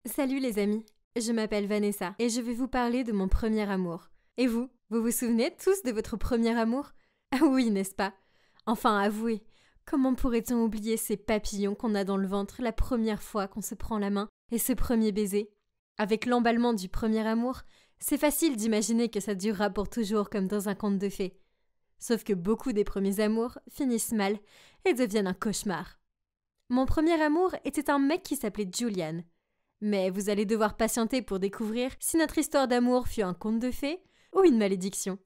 Salut les amis, je m'appelle Vanessa et je vais vous parler de mon premier amour. Et vous vous souvenez tous de votre premier amour? Ah oui, n'est-ce pas? Enfin, avouez, comment pourrait-on oublier ces papillons qu'on a dans le ventre la première fois qu'on se prend la main et ce premier baiser? Avec l'emballement du premier amour, c'est facile d'imaginer que ça durera pour toujours comme dans un conte de fées. Sauf que beaucoup des premiers amours finissent mal et deviennent un cauchemar. Mon premier amour était un mec qui s'appelait Julian. Mais vous allez devoir patienter pour découvrir si notre histoire d'amour fut un conte de fées ou une malédiction.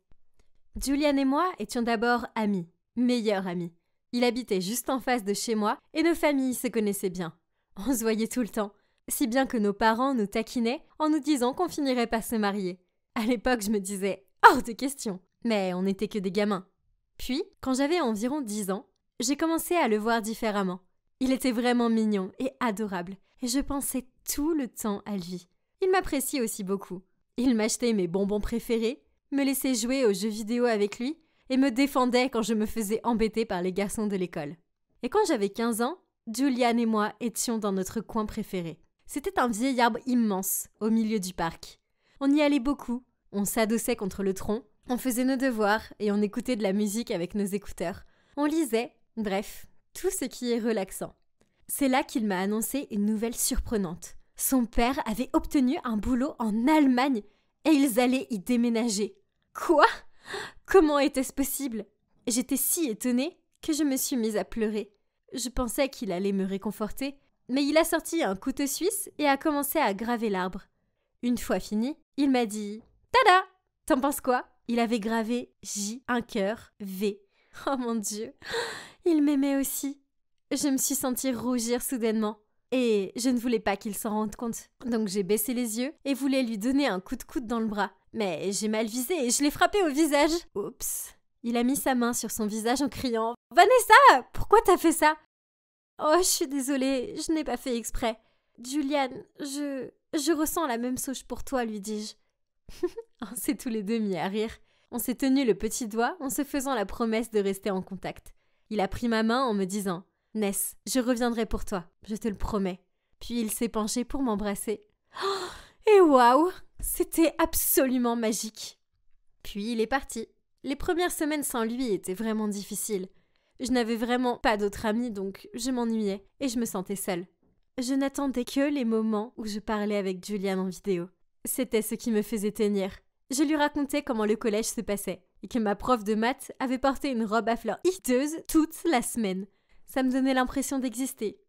Julian et moi étions d'abord amis, meilleurs amis. Il habitait juste en face de chez moi et nos familles se connaissaient bien. On se voyait tout le temps, si bien que nos parents nous taquinaient en nous disant qu'on finirait par se marier. À l'époque, je me disais « hors de question !» Mais on n'était que des gamins. Puis, quand j'avais environ 10 ans, j'ai commencé à le voir différemment. Il était vraiment mignon et adorable, et je pensais tout le temps à lui. Il m'appréciait aussi beaucoup. Il m'achetait mes bonbons préférés, me laissait jouer aux jeux vidéo avec lui, et me défendait quand je me faisais embêter par les garçons de l'école. Et quand j'avais 15 ans, Julian et moi étions dans notre coin préféré. C'était un vieil arbre immense, au milieu du parc. On y allait beaucoup, on s'adossait contre le tronc, on faisait nos devoirs et on écoutait de la musique avec nos écouteurs. On lisait, bref, tout ce qui est relaxant. C'est là qu'il m'a annoncé une nouvelle surprenante. Son père avait obtenu un boulot en Allemagne et ils allaient y déménager. Quoi? Comment était-ce possible? J'étais si étonnée que je me suis mise à pleurer. Je pensais qu'il allait me réconforter, mais il a sorti un couteau suisse et a commencé à graver l'arbre. Une fois fini, il m'a dit « Tada! T'en penses quoi ?» Il avait gravé J, un cœur, V. Oh mon Dieu, il m'aimait aussi. Je me suis sentie rougir soudainement. Et je ne voulais pas qu'il s'en rende compte. Donc j'ai baissé les yeux et voulais lui donner un coup de coude dans le bras. Mais j'ai mal visé et je l'ai frappé au visage. Oups. Il a mis sa main sur son visage en criant « Vanessa, pourquoi t'as fait ça ?» Oh, je suis désolée, je n'ai pas fait exprès. Julian, je ressens la même chose pour toi, lui dis-je. On s'est tous les deux mis à rire. On s'est tenu le petit doigt en se faisant la promesse de rester en contact. Il a pris ma main en me disant « Ness, je reviendrai pour toi, je te le promets. » Puis il s'est penché pour m'embrasser. Oh, et waouh, c'était absolument magique. Puis il est parti. Les premières semaines sans lui étaient vraiment difficiles. Je n'avais vraiment pas d'autres amis, donc je m'ennuyais et je me sentais seule. Je n'attendais que les moments où je parlais avec Julian en vidéo. C'était ce qui me faisait tenir. Je lui racontais comment le collège se passait et que ma prof de maths avait porté une robe à fleurs hideuse toute la semaine. Ça me donnait l'impression d'exister.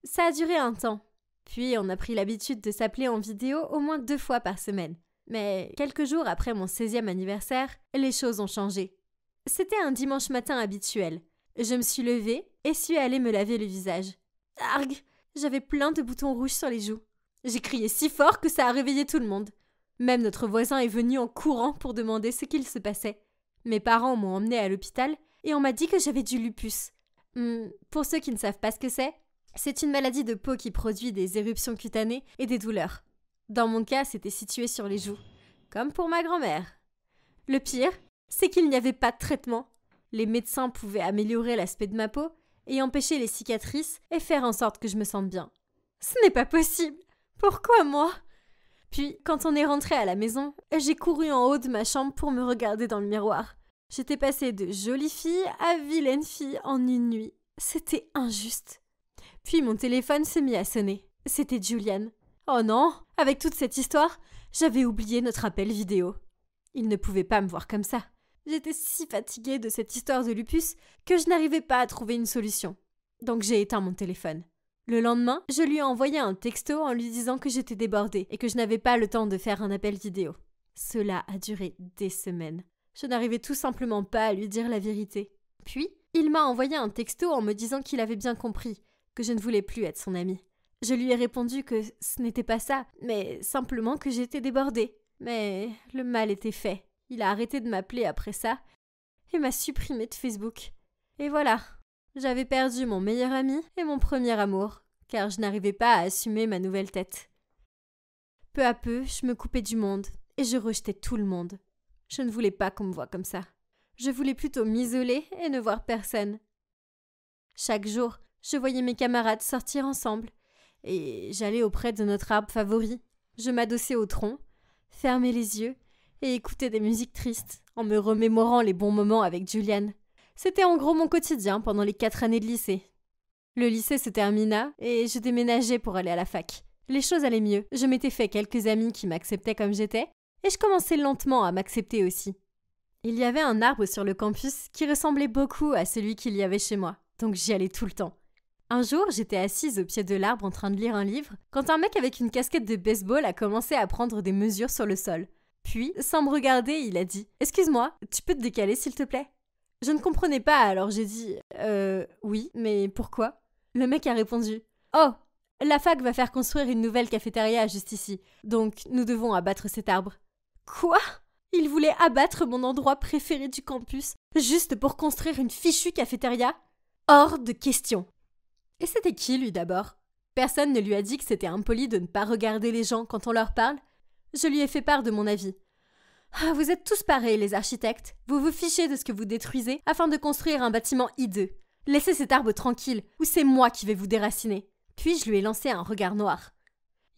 Ça a duré un temps. Puis on a pris l'habitude de s'appeler en vidéo au moins 2 fois par semaine. Mais quelques jours après mon 16e anniversaire, les choses ont changé. C'était un dimanche matin habituel. Je me suis levée et suis allée me laver le visage. Arg! J'avais plein de boutons rouges sur les joues. J'ai crié si fort que ça a réveillé tout le monde. Même notre voisin est venu en courant pour demander ce qu'il se passait. Mes parents m'ont emmenée à l'hôpital et on m'a dit que j'avais du lupus. Pour ceux qui ne savent pas ce que c'est une maladie de peau qui produit des éruptions cutanées et des douleurs. Dans mon cas, c'était situé sur les joues, comme pour ma grand-mère. Le pire, c'est qu'il n'y avait pas de traitement. Les médecins pouvaient améliorer l'aspect de ma peau et empêcher les cicatrices et faire en sorte que je me sente bien. Ce n'est pas possible. Pourquoi moi? Puis, quand on est rentré à la maison, j'ai couru en haut de ma chambre pour me regarder dans le miroir. J'étais passée de jolie fille à vilaine fille en une nuit. C'était injuste. Puis mon téléphone s'est mis à sonner. C'était Julian. Oh non, avec toute cette histoire, j'avais oublié notre appel vidéo. Il ne pouvait pas me voir comme ça. J'étais si fatiguée de cette histoire de lupus que je n'arrivais pas à trouver une solution. Donc j'ai éteint mon téléphone. Le lendemain, je lui ai envoyé un texto en lui disant que j'étais débordée et que je n'avais pas le temps de faire un appel vidéo. Cela a duré des semaines. Je n'arrivais tout simplement pas à lui dire la vérité. Puis, il m'a envoyé un texto en me disant qu'il avait bien compris, que je ne voulais plus être son amie. Je lui ai répondu que ce n'était pas ça, mais simplement que j'étais débordée. Mais le mal était fait. Il a arrêté de m'appeler après ça et m'a supprimée de Facebook. Et voilà, j'avais perdu mon meilleur ami et mon premier amour, car je n'arrivais pas à assumer ma nouvelle tête. Peu à peu, je me coupais du monde et je rejetais tout le monde. Je ne voulais pas qu'on me voie comme ça. Je voulais plutôt m'isoler et ne voir personne. Chaque jour, je voyais mes camarades sortir ensemble et j'allais auprès de notre arbre favori. Je m'adossais au tronc, fermais les yeux et écoutais des musiques tristes en me remémorant les bons moments avec Julian. C'était en gros mon quotidien pendant les 4 années de lycée. Le lycée se termina et je déménageais pour aller à la fac. Les choses allaient mieux, je m'étais fait quelques amis qui m'acceptaient comme j'étais et je commençais lentement à m'accepter aussi. Il y avait un arbre sur le campus qui ressemblait beaucoup à celui qu'il y avait chez moi, donc j'y allais tout le temps. Un jour, j'étais assise au pied de l'arbre en train de lire un livre quand un mec avec une casquette de baseball a commencé à prendre des mesures sur le sol. Puis, sans me regarder, il a dit « Excuse-moi, tu peux te décaler s'il te plaît ?» Je ne comprenais pas, alors j'ai dit « Oui, mais pourquoi ?» Le mec a répondu « Oh, la fac va faire construire une nouvelle cafétéria juste ici, donc nous devons abattre cet arbre. » Quoi ? Il voulait abattre mon endroit préféré du campus juste pour construire une fichue cafétéria ? Hors de question. Et c'était qui, lui, d'abord ? Personne ne lui a dit que c'était impoli de ne pas regarder les gens quand on leur parle. Je lui ai fait part de mon avis. Ah, vous êtes tous pareils, les architectes. Vous vous fichez de ce que vous détruisez afin de construire un bâtiment hideux. Laissez cet arbre tranquille, ou c'est moi qui vais vous déraciner. Puis je lui ai lancé un regard noir.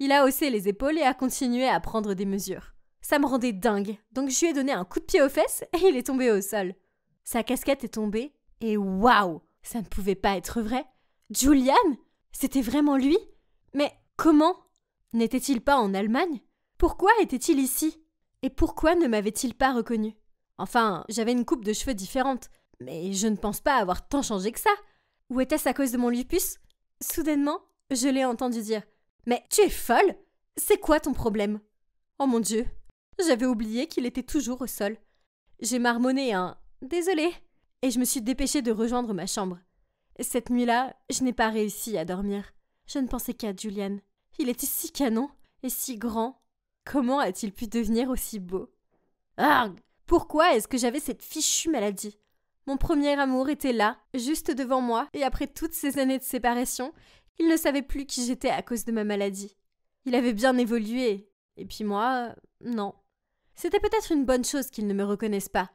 Il a haussé les épaules et a continué à prendre des mesures. Ça me rendait dingue, donc je lui ai donné un coup de pied aux fesses et il est tombé au sol. Sa casquette est tombée et waouh, ça ne pouvait pas être vrai. Julian ? C'était vraiment lui ? Mais comment ? N'était-il pas en Allemagne ? Pourquoi était-il ici ? Et pourquoi ne m'avait-il pas reconnu ? Enfin, j'avais une coupe de cheveux différente, mais je ne pense pas avoir tant changé que ça. Ou était-ce à cause de mon lupus ? Soudainement, je l'ai entendu dire « Mais tu es folle ? C'est quoi ton problème ?» Oh mon Dieu, j'avais oublié qu'il était toujours au sol. J'ai marmonné un « Désolé » et je me suis dépêchée de rejoindre ma chambre. Cette nuit-là, je n'ai pas réussi à dormir. Je ne pensais qu'à Julian. Il était si canon et si grand. Comment a-t-il pu devenir aussi beau ? Arrgh ! Pourquoi est-ce que j'avais cette fichue maladie ? Mon premier amour était là, juste devant moi, et après toutes ces années de séparation, il ne savait plus qui j'étais à cause de ma maladie. Il avait bien évolué, et puis moi, non. C'était peut-être une bonne chose qu'il ne me reconnaisse pas.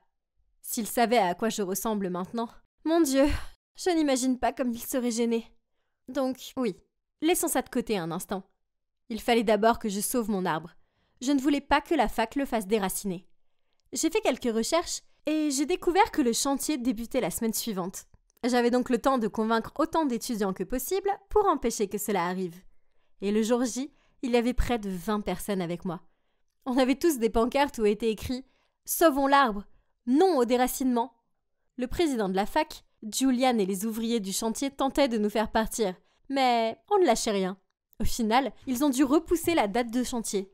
S'il savait à quoi je ressemble maintenant, mon Dieu, je n'imagine pas comme il serait gêné. Donc, oui, laissons ça de côté un instant. Il fallait d'abord que je sauve mon arbre. Je ne voulais pas que la fac le fasse déraciner. J'ai fait quelques recherches et j'ai découvert que le chantier débutait la semaine suivante. J'avais donc le temps de convaincre autant d'étudiants que possible pour empêcher que cela arrive. Et le jour J, il y avait près de 20 personnes avec moi. On avait tous des pancartes où était écrit « Sauvons l'arbre ! Non au déracinement !» Le président de la fac, Julian et les ouvriers du chantier tentaient de nous faire partir, mais on ne lâchait rien. Au final, ils ont dû repousser la date de chantier.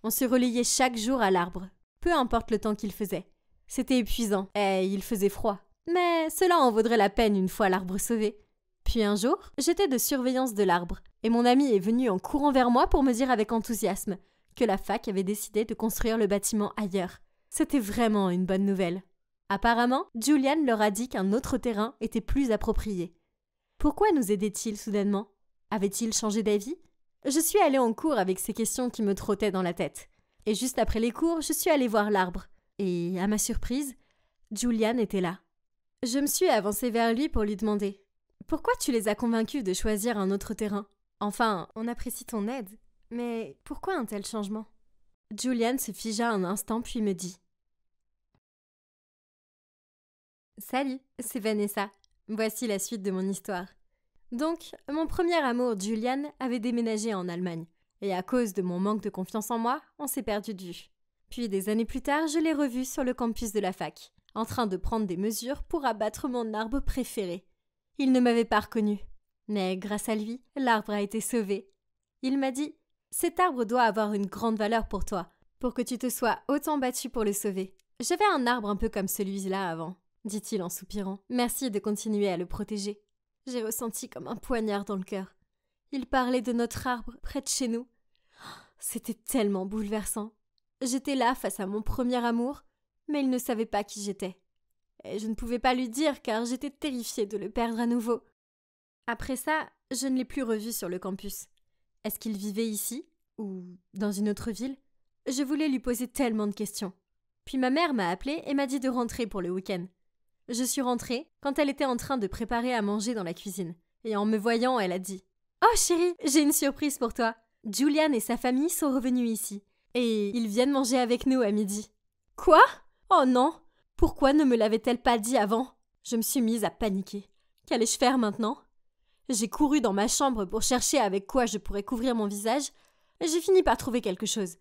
On se relayait chaque jour à l'arbre, peu importe le temps qu'il faisait. C'était épuisant et il faisait froid, mais cela en vaudrait la peine une fois l'arbre sauvé. Puis un jour, j'étais de surveillance de l'arbre et mon ami est venu en courant vers moi pour me dire avec enthousiasme que la fac avait décidé de construire le bâtiment ailleurs. C'était vraiment une bonne nouvelle. Apparemment, Julian leur a dit qu'un autre terrain était plus approprié. Pourquoi nous aidait-il soudainement ? Avait-il changé d'avis ? Je suis allée en cours avec ces questions qui me trottaient dans la tête. Et juste après les cours, je suis allée voir l'arbre. Et, à ma surprise, Julian était là. Je me suis avancée vers lui pour lui demander « Pourquoi tu les as convaincus de choisir un autre terrain ? Enfin, on apprécie ton aide, mais pourquoi un tel changement ?» Julian se figea un instant puis me dit « Salut, c'est Vanessa. Voici la suite de mon histoire. » Donc, mon premier amour, Julian, avait déménagé en Allemagne. Et à cause de mon manque de confiance en moi, on s'est perdu de vue. Puis des années plus tard, je l'ai revu sur le campus de la fac, en train de prendre des mesures pour abattre mon arbre préféré. Il ne m'avait pas reconnu. Mais grâce à lui, l'arbre a été sauvé. Il m'a dit « Cet arbre doit avoir une grande valeur pour toi, pour que tu te sois autant battu pour le sauver. J'avais un arbre un peu comme celui-là avant, dit-il en soupirant. Merci de continuer à le protéger. » J'ai ressenti comme un poignard dans le cœur. Il parlait de notre arbre près de chez nous. C'était tellement bouleversant. J'étais là face à mon premier amour, mais il ne savait pas qui j'étais. Et je ne pouvais pas lui dire car j'étais terrifiée de le perdre à nouveau. Après ça, je ne l'ai plus revu sur le campus. Est-ce qu'il vivait ici ou dans une autre ville ? Je voulais lui poser tellement de questions. Puis ma mère m'a appelée et m'a dit de rentrer pour le week-end. Je suis rentrée quand elle était en train de préparer à manger dans la cuisine. Et en me voyant, elle a dit Oh chérie, j'ai une surprise pour toi. Julian et sa famille sont revenus ici. Et ils viennent manger avec nous à midi. Quoi? Oh non! Pourquoi ne me l'avait-elle pas dit avant? Je me suis mise à paniquer. Qu'allais-je faire maintenant? J'ai couru dans ma chambre pour chercher avec quoi je pourrais couvrir mon visage. J'ai fini par trouver quelque chose.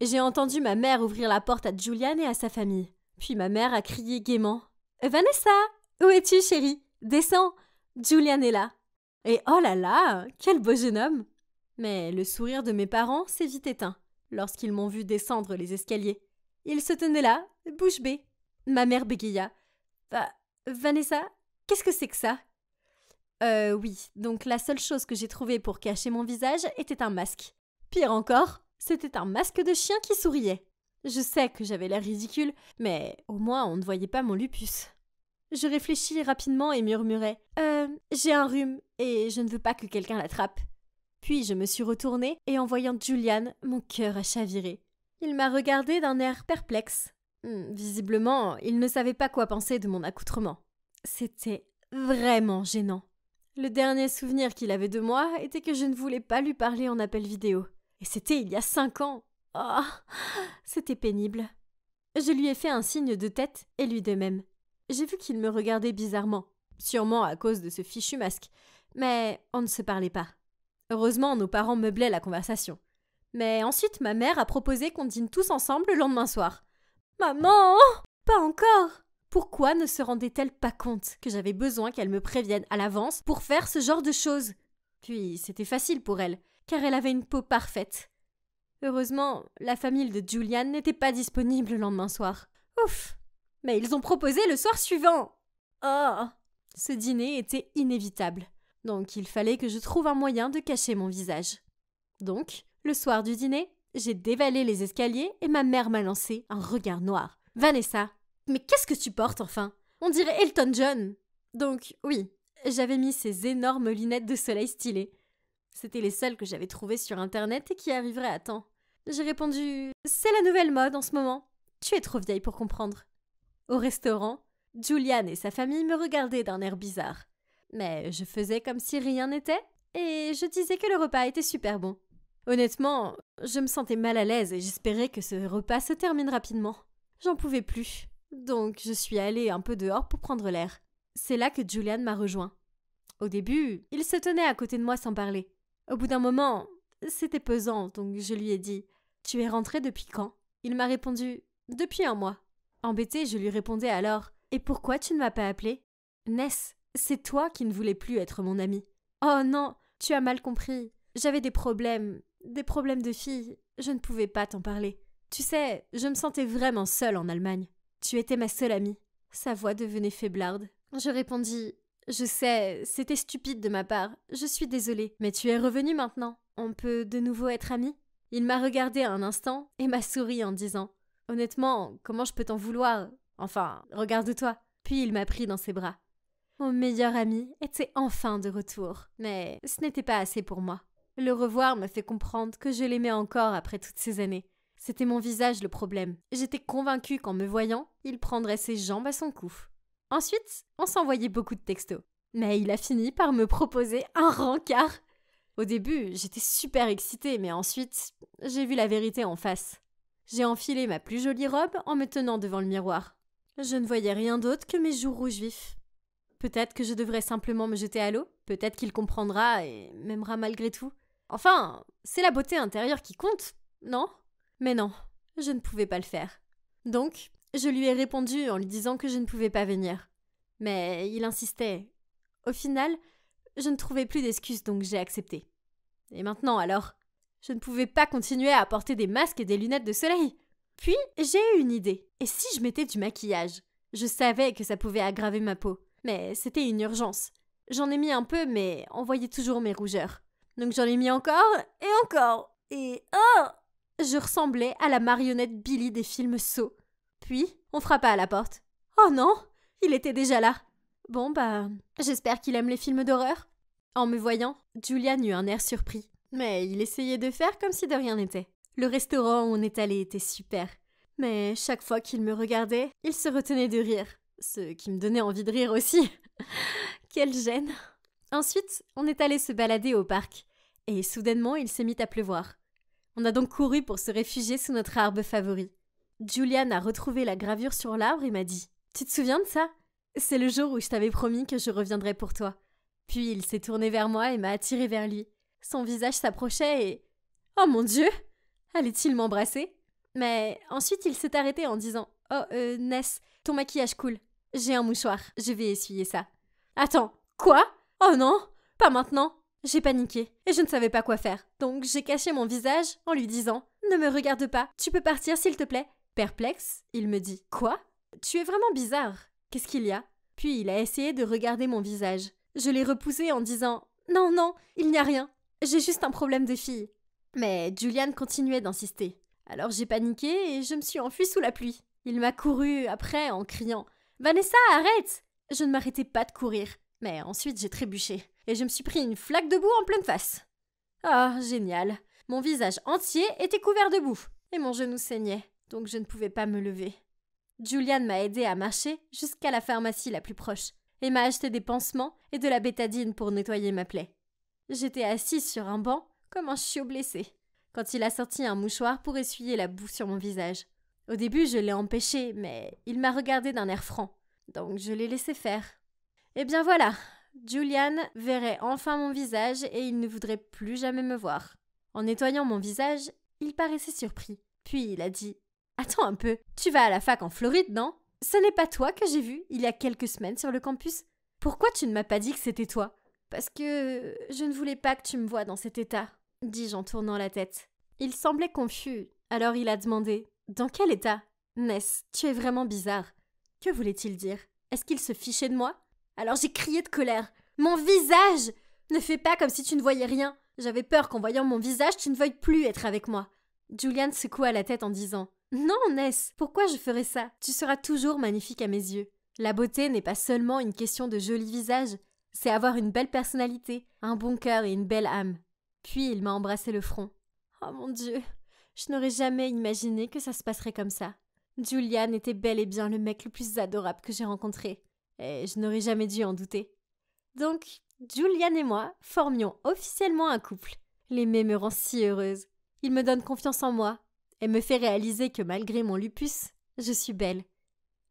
J'ai entendu ma mère ouvrir la porte à Julian et à sa famille. Puis ma mère a crié gaiement. « Vanessa! Où es-tu, chérie? Descends! Julian est là! » Et oh là là! Quel beau jeune homme! Mais le sourire de mes parents s'est vite éteint lorsqu'ils m'ont vu descendre les escaliers. Ils se tenaient là, bouche bée. Ma mère bégaya. Vanessa, qu'est-ce que c'est que ça? Oui, donc la seule chose que j'ai trouvée pour cacher mon visage était un masque. Pire encore, c'était un masque de chien qui souriait. Je sais que j'avais l'air ridicule, mais au moins on ne voyait pas mon lupus. Je réfléchis rapidement et murmurai « J'ai un rhume et je ne veux pas que quelqu'un l'attrape. » Puis je me suis retournée et en voyant Julian, mon cœur a chaviré. Il m'a regardée d'un air perplexe. Visiblement, il ne savait pas quoi penser de mon accoutrement. C'était vraiment gênant. Le dernier souvenir qu'il avait de moi était que je ne voulais pas lui parler en appel vidéo. Et c'était il y a 5 ans. Oh, c'était pénible. Je lui ai fait un signe de tête et lui de même. J'ai vu qu'il me regardait bizarrement, sûrement à cause de ce fichu masque, mais on ne se parlait pas. Heureusement, nos parents meublaient la conversation. Mais ensuite, ma mère a proposé qu'on dîne tous ensemble le lendemain soir. Maman! Pas encore! Pourquoi ne se rendait-elle pas compte que j'avais besoin qu'elle me prévienne à l'avance pour faire ce genre de choses? Puis c'était facile pour elle, car elle avait une peau parfaite. Heureusement, la famille de Julian n'était pas disponible le lendemain soir. Ouf! Mais ils ont proposé le soir suivant! Oh! Ce dîner était inévitable, donc il fallait que je trouve un moyen de cacher mon visage. Donc, le soir du dîner, j'ai dévalé les escaliers et ma mère m'a lancé un regard noir. « Vanessa, mais qu'est-ce que tu portes enfin? On dirait Elton John !» Donc, oui, j'avais mis ces énormes lunettes de soleil stylées. C'était les seules que j'avais trouvées sur Internet et qui arriveraient à temps. J'ai répondu « C'est la nouvelle mode en ce moment. Tu es trop vieille pour comprendre. » Au restaurant, Julian et sa famille me regardaient d'un air bizarre. Mais je faisais comme si rien n'était et je disais que le repas était super bon. Honnêtement, je me sentais mal à l'aise et j'espérais que ce repas se termine rapidement. J'en pouvais plus, donc je suis allée un peu dehors pour prendre l'air. C'est là que Julian m'a rejoint. Au début, il se tenait à côté de moi sans parler. Au bout d'un moment, c'était pesant, donc je lui ai dit « Tu es rentrée depuis quand ?» Il m'a répondu « Depuis 1 mois. » Embêtée, je lui répondais alors « Et pourquoi tu ne m'as pas appelée ?»« Ness, c'est toi qui ne voulais plus être mon amie. »« Oh non, tu as mal compris. J'avais des problèmes de fille. Je ne pouvais pas t'en parler. Tu sais, je me sentais vraiment seule en Allemagne. Tu étais ma seule amie. » Sa voix devenait faiblarde. Je répondis « Je sais, c'était stupide de ma part. Je suis désolée. Mais tu es revenue maintenant. On peut de nouveau être amis ?» Il m'a regardé un instant et m'a souri en disant « Honnêtement, comment je peux t'en vouloir? Enfin, regarde-toi. » Puis il m'a pris dans ses bras. Mon meilleur ami était enfin de retour. Mais ce n'était pas assez pour moi. Le revoir me fait comprendre que je l'aimais encore après toutes ces années. C'était mon visage le problème. J'étais convaincue qu'en me voyant, il prendrait ses jambes à son cou. Ensuite, on s'envoyait beaucoup de textos. Mais il a fini par me proposer un rencard. Au début, j'étais super excitée, mais ensuite, j'ai vu la vérité en face. J'ai enfilé ma plus jolie robe en me tenant devant le miroir. Je ne voyais rien d'autre que mes joues rouges vifs. Peut-être que je devrais simplement me jeter à l'eau. Peut-être qu'il comprendra et m'aimera malgré tout. Enfin, c'est la beauté intérieure qui compte, non? Mais non, je ne pouvais pas le faire. Donc, je lui ai répondu en lui disant que je ne pouvais pas venir. Mais il insistait. Au final, je ne trouvais plus d'excuses, donc j'ai accepté. Et maintenant alors? Je ne pouvais pas continuer à porter des masques et des lunettes de soleil. Puis, j'ai eu une idée. Et si je mettais du maquillage? Je savais que ça pouvait aggraver ma peau. Mais c'était une urgence. J'en ai mis un peu, mais on voyait toujours mes rougeurs. Donc j'en ai mis encore, et encore. Et oh! Je ressemblais à la marionnette Billy des films Saw. Puis, on frappa à la porte. Oh non! Il était déjà là. Bon j'espère qu'il aime les films d'horreur. En me voyant, Julian eut un air surpris. Mais il essayait de faire comme si de rien n'était. Le restaurant où on est allé était super. Mais chaque fois qu'il me regardait, il se retenait de rire. Ce qui me donnait envie de rire aussi. Quelle gêne! Ensuite, on est allé se balader au parc. Et soudainement, il s'est mis à pleuvoir. On a donc couru pour se réfugier sous notre arbre favori. Julian a retrouvé la gravure sur l'arbre et m'a dit « Tu te souviens de ça? C'est le jour où je t'avais promis que je reviendrais pour toi. » Puis il s'est tourné vers moi et m'a attiré vers lui. Son visage s'approchait et... Oh mon Dieu! Allait-il m'embrasser? Mais ensuite il s'est arrêté en disant « Oh, Ness, ton maquillage coule. J'ai un mouchoir, je vais essuyer ça. » Attends, quoi? Oh non, pas maintenant. J'ai paniqué et je ne savais pas quoi faire. Donc j'ai caché mon visage en lui disant « Ne me regarde pas, tu peux partir s'il te plaît. » Perplexe, il me dit « Quoi? Tu es vraiment bizarre. Qu'est-ce qu'il y a? » Puis il a essayé de regarder mon visage. Je l'ai repoussé en disant « Non, non, il n'y a rien. J'ai juste un problème de fille. » Mais Julian continuait d'insister. Alors j'ai paniqué et je me suis enfuie sous la pluie. Il m'a couru après en criant « Vanessa, arrête !» Je ne m'arrêtais pas de courir. Mais ensuite j'ai trébuché et je me suis pris une flaque de boue en pleine face. Ah, génial. Mon visage entier était couvert de boue et mon genou saignait, donc je ne pouvais pas me lever. Julian m'a aidé à marcher jusqu'à la pharmacie la plus proche et m'a acheté des pansements et de la bétadine pour nettoyer ma plaie. J'étais assise sur un banc comme un chiot blessé quand il a sorti un mouchoir pour essuyer la boue sur mon visage. Au début, je l'ai empêché, mais il m'a regardé d'un air franc, donc je l'ai laissé faire. Eh bien voilà, Julian verrait enfin mon visage et il ne voudrait plus jamais me voir. En nettoyant mon visage, il paraissait surpris. Puis il a dit « Attends un peu, tu vas à la fac en Floride, non? Ce n'est pas toi que j'ai vu il y a quelques semaines sur le campus? Pourquoi tu ne m'as pas dit que c'était toi? » « Parce que je ne voulais pas que tu me voies dans cet état, » dis-je en tournant la tête. Il semblait confus, alors il a demandé « Dans quel état? Ness, tu es vraiment bizarre. » Que voulait-il dire? Est-ce qu'il se fichait de moi? Alors j'ai crié de colère. « Mon visage! Ne fais pas comme si tu ne voyais rien. J'avais peur qu'en voyant mon visage, tu ne veuilles plus être avec moi. » Julian secoua la tête en disant « Non, Ness, pourquoi je ferais ça? Tu seras toujours magnifique à mes yeux. La beauté n'est pas seulement une question de joli visage. C'est avoir une belle personnalité, un bon cœur et une belle âme. » Puis il m'a embrassé le front. Oh mon Dieu, je n'aurais jamais imaginé que ça se passerait comme ça. Julian était bel et bien le mec le plus adorable que j'ai rencontré. Et je n'aurais jamais dû en douter. Donc, Julian et moi formions officiellement un couple. L'aimer me rend si heureuse. Il me donne confiance en moi et me fait réaliser que malgré mon lupus, je suis belle.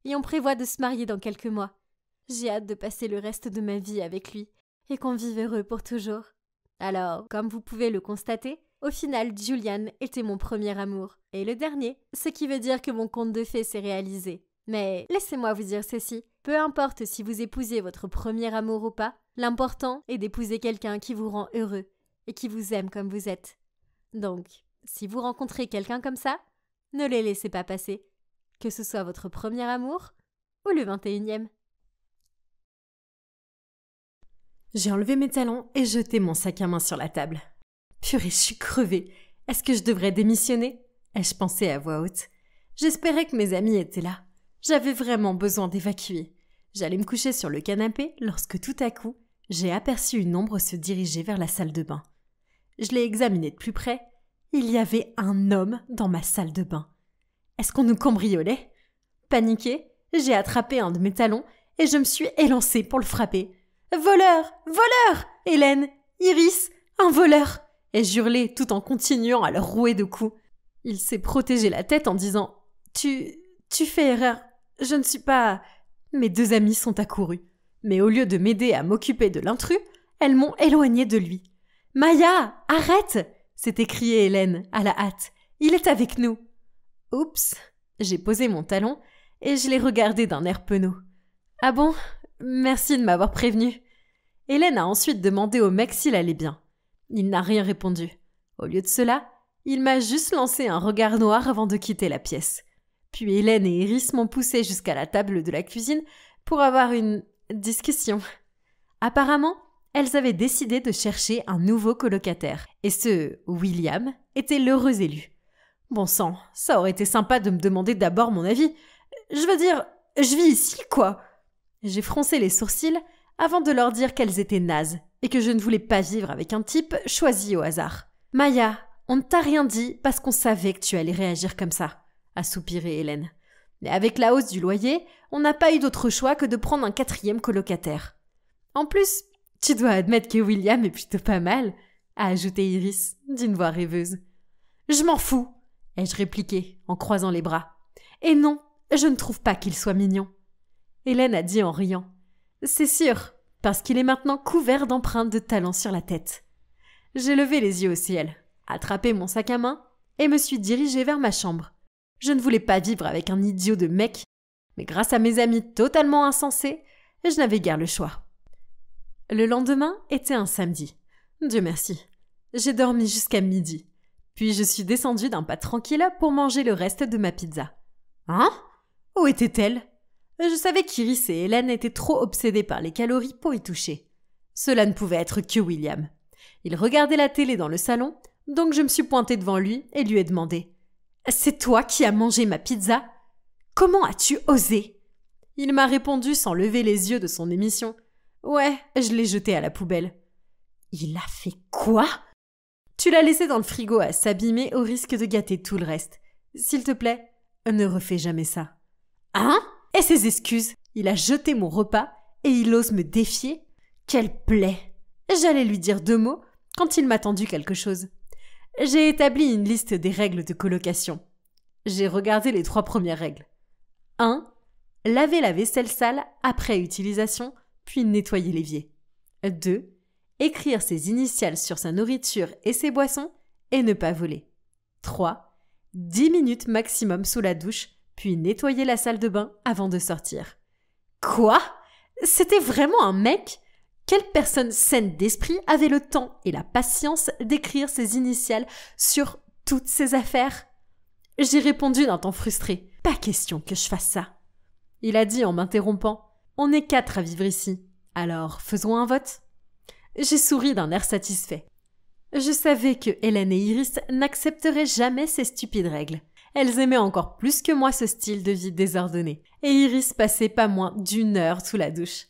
Et on prévoit de se marier dans quelques mois. J'ai hâte de passer le reste de ma vie avec lui et qu'on vive heureux pour toujours. Alors, comme vous pouvez le constater, au final, Julian était mon premier amour et le dernier, ce qui veut dire que mon conte de fées s'est réalisé. Mais laissez-moi vous dire ceci, peu importe si vous épousez votre premier amour ou pas, l'important est d'épouser quelqu'un qui vous rend heureux et qui vous aime comme vous êtes. Donc, si vous rencontrez quelqu'un comme ça, ne les laissez pas passer, que ce soit votre premier amour ou le 21e. J'ai enlevé mes talons et jeté mon sac à main sur la table. Purée, je suis crevée. Est-ce que je devrais démissionner? Ai-je pensé à voix haute. J'espérais que mes amis étaient là. J'avais vraiment besoin d'évacuer. J'allais me coucher sur le canapé lorsque tout à coup, j'ai aperçu une ombre se diriger vers la salle de bain. Je l'ai examinée de plus près. Il y avait un homme dans ma salle de bain. Est-ce qu'on nous cambriolait? Paniquée, j'ai attrapé un de mes talons et je me suis élancée pour le frapper. « Voleur! Voleur! Hélène! Iris! Un voleur !» ai-je hurlé tout en continuant à le rouer de coups. Il s'est protégé la tête en disant « Tu fais erreur. Je ne suis pas... » Mes deux amies sont accourues. Mais au lieu de m'aider à m'occuper de l'intrus, elles m'ont éloignée de lui. « Maya, arrête !» s'est écriée Hélène, à la hâte. « Il est avec nous. » Oups, j'ai posé mon talon et je l'ai regardé d'un air penaud. « Ah bon ? Merci de m'avoir prévenu. » Hélène a ensuite demandé au mec s'il allait bien. Il n'a rien répondu. Au lieu de cela, il m'a juste lancé un regard noir avant de quitter la pièce. Puis Hélène et Iris m'ont poussé jusqu'à la table de la cuisine pour avoir une discussion. Apparemment, elles avaient décidé de chercher un nouveau colocataire. Et ce William était l'heureux élu. Bon sang, ça aurait été sympa de me demander d'abord mon avis. Je veux dire, je vis ici, quoi. J'ai froncé les sourcils avant de leur dire qu'elles étaient nazes et que je ne voulais pas vivre avec un type choisi au hasard. « Maya, on ne t'a rien dit parce qu'on savait que tu allais réagir comme ça, » a soupiré Hélène. Mais avec la hausse du loyer, on n'a pas eu d'autre choix que de prendre un 4e colocataire. En plus, Tu dois admettre que William est plutôt pas mal, a ajouté Iris d'une voix rêveuse. Je m'en fous, ai-je répliqué en croisant les bras. Et non, je ne trouve pas qu'il soit mignon. Hélène a dit en riant. C'est sûr, parce qu'il est maintenant couvert d'empreintes de talons sur la tête. J'ai levé les yeux au ciel, attrapé mon sac à main et me suis dirigée vers ma chambre. Je ne voulais pas vivre avec un idiot de mec, mais grâce à mes amis totalement insensés, je n'avais guère le choix. Le lendemain était un samedi. Dieu merci. J'ai dormi jusqu'à midi. Puis je suis descendue d'un pas tranquille pour manger le reste de ma pizza. Hein? Où était-elle? Je savais qu'Iris et Hélène étaient trop obsédées par les calories pour y toucher. Cela ne pouvait être que William. Il regardait la télé dans le salon, donc je me suis pointée devant lui et lui ai demandé « C'est toi qui as mangé ma pizza? Comment as-tu osé ?» Il m'a répondu sans lever les yeux de son émission « Ouais, je l'ai jetée à la poubelle. » Il a fait quoi? Tu l'as laissé dans le frigo à s'abîmer au risque de gâter tout le reste. S'il te plaît, ne refais jamais ça. Hein? Et ses excuses? Il a jeté mon repas et il ose me défier? Quelle plaie! J'allais lui dire 2 mots quand il m'a tendu quelque chose. J'ai établi une liste des règles de colocation. J'ai regardé les 3 premières règles. 1. Laver la vaisselle sale après utilisation, puis nettoyer l'évier. 2. Écrire ses initiales sur sa nourriture et ses boissons et ne pas voler. 3. 10 minutes maximum sous la douche, puis nettoyer la salle de bain avant de sortir. Quoi? C'était vraiment un mec? Quelle personne saine d'esprit avait le temps et la patience d'écrire ses initiales sur toutes ses affaires? J'ai répondu d'un ton frustré. Pas question que je fasse ça. Il a dit en m'interrompant. On est 4 à vivre ici. Alors, faisons un vote. J'ai souri d'un air satisfait. Je savais que Hélène et Iris n'accepteraient jamais ces stupides règles. Elles aimaient encore plus que moi ce style de vie désordonné. Et Iris passait pas moins d'1 heure sous la douche.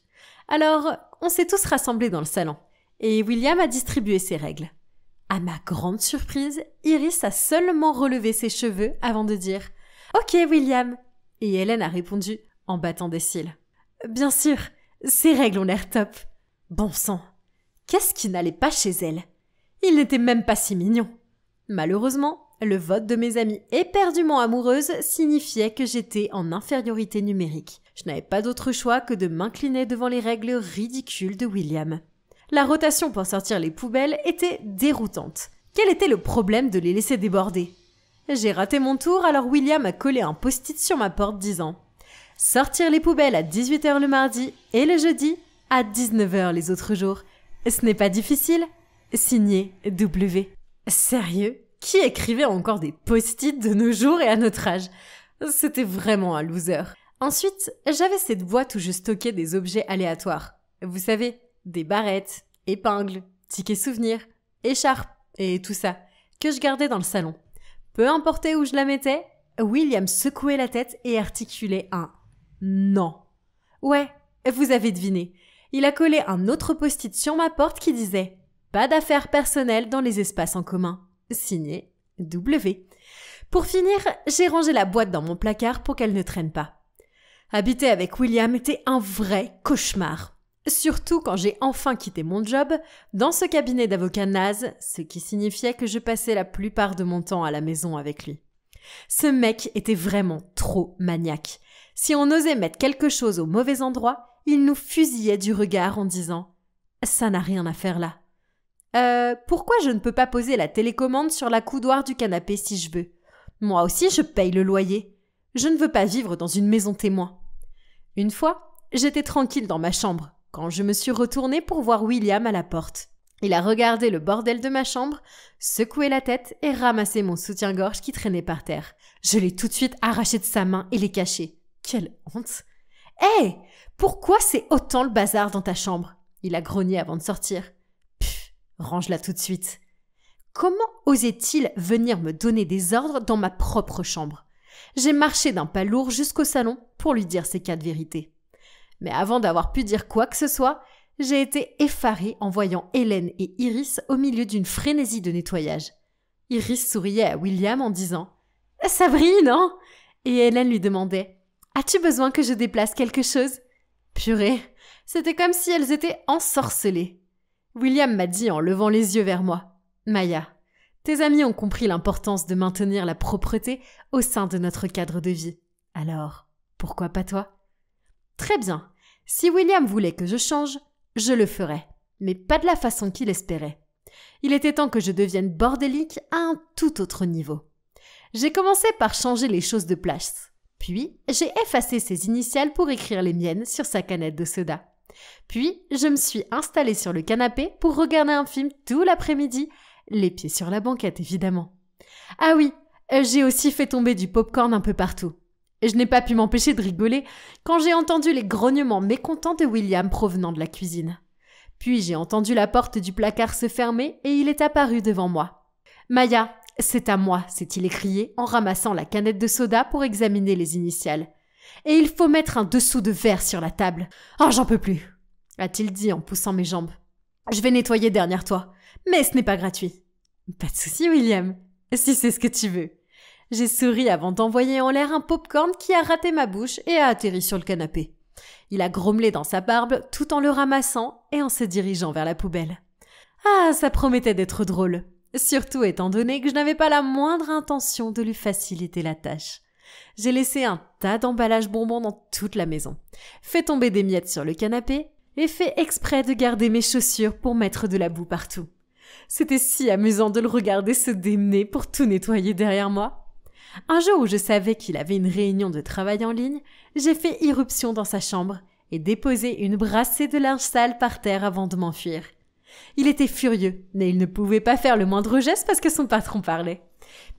Alors, on s'est tous rassemblés dans le salon. Et William a distribué ses règles. À ma grande surprise, Iris a seulement relevé ses cheveux avant de dire « Ok, William !» Et Hélène a répondu en battant des cils. « Bien sûr, ces règles ont l'air top. » Bon sang, qu'est-ce qui n'allait pas chez elle? Il n'était même pas si mignon. Malheureusement, le vote de mes amies éperdument amoureuses signifiait que j'étais en infériorité numérique. Je n'avais pas d'autre choix que de m'incliner devant les règles ridicules de William. La rotation pour sortir les poubelles était déroutante. Quel était le problème de les laisser déborder? J'ai raté mon tour, alors William a collé un post-it sur ma porte disant « Sortir les poubelles à 18h le mardi et le jeudi à 19h les autres jours. Ce n'est pas difficile. Signé W. » Sérieux? Qui écrivait encore des post-it de nos jours et à notre âge? C'était vraiment un loser. Ensuite, j'avais cette boîte où je stockais des objets aléatoires. Vous savez, des barrettes, épingles, tickets souvenirs, écharpes et tout ça, que je gardais dans le salon. Peu importe où je la mettais, William secouait la tête et articulait un « non ». Ouais, vous avez deviné. Il a collé un autre post-it sur ma porte qui disait « Pas d'affaires personnelles dans les espaces en commun ». Signé W. Pour finir, j'ai rangé la boîte dans mon placard pour qu'elle ne traîne pas. Habiter avec William était un vrai cauchemar. Surtout quand j'ai enfin quitté mon job dans ce cabinet d'avocat naze, ce qui signifiait que je passais la plupart de mon temps à la maison avec lui. Ce mec était vraiment trop maniaque. Si on osait mettre quelque chose au mauvais endroit, il nous fusillait du regard en disant « Ça n'a rien à faire là. » Pourquoi je ne peux pas poser la télécommande sur la coudoir du canapé si je veux? Moi aussi, je paye le loyer. Je ne veux pas vivre dans une maison témoin. Une fois, j'étais tranquille dans ma chambre quand je me suis retournée pour voir William à la porte. Il a regardé le bordel de ma chambre, secoué la tête et ramassé mon soutien-gorge qui traînait par terre. Je l'ai tout de suite arraché de sa main et l'ai caché. Quelle honte! Hé! Pourquoi c'est autant le bazar dans ta chambre? Il a grogné avant de sortir. Range-la tout de suite. Comment osait-il venir me donner des ordres dans ma propre chambre? J'ai marché d'un pas lourd jusqu'au salon pour lui dire ces 4 vérités. Mais avant d'avoir pu dire quoi que ce soit, j'ai été effarée en voyant Hélène et Iris au milieu d'une frénésie de nettoyage. Iris souriait à William en disant « Ça brille, non ?» Et Hélène lui demandait « As-tu besoin que je déplace quelque chose ?» Purée, c'était comme si elles étaient ensorcelées. William m'a dit en levant les yeux vers moi. « Maya, tes amis ont compris l'importance de maintenir la propreté au sein de notre cadre de vie. Alors, pourquoi pas toi ?» Très bien. Si William voulait que je change, je le ferais, mais pas de la façon qu'il espérait. Il était temps que je devienne bordélique à un tout autre niveau. J'ai commencé par changer les choses de place. Puis, j'ai effacé ses initiales pour écrire les miennes sur sa canette de soda. Puis, je me suis installée sur le canapé pour regarder un film tout l'après-midi, les pieds sur la banquette évidemment. Ah oui, j'ai aussi fait tomber du popcorn un peu partout. Je n'ai pas pu m'empêcher de rigoler quand j'ai entendu les grognements mécontents de William provenant de la cuisine. Puis j'ai entendu la porte du placard se fermer et il est apparu devant moi. « Maya, c'est à moi », s'est-il écrié en ramassant la canette de soda pour examiner les initiales. « Et il faut mettre un dessous de verre sur la table. Oh, j'en peux plus », a-t-il dit en poussant mes jambes. « Je vais nettoyer derrière toi, mais ce n'est pas gratuit. »« Pas de souci, William, si c'est ce que tu veux. » J'ai souri avant d'envoyer en l'air un popcorn qui a raté ma bouche et a atterri sur le canapé. Il a grommelé dans sa barbe tout en le ramassant et en se dirigeant vers la poubelle. Ah, ça promettait d'être drôle, surtout étant donné que je n'avais pas la moindre intention de lui faciliter la tâche. J'ai laissé un tas d'emballages bonbons dans toute la maison, fait tomber des miettes sur le canapé et fait exprès de garder mes chaussures pour mettre de la boue partout. C'était si amusant de le regarder se démener pour tout nettoyer derrière moi. Un jour où je savais qu'il avait une réunion de travail en ligne, j'ai fait irruption dans sa chambre et déposé une brassée de linge sale par terre avant de m'enfuir. Il était furieux, mais il ne pouvait pas faire le moindre geste parce que son patron parlait.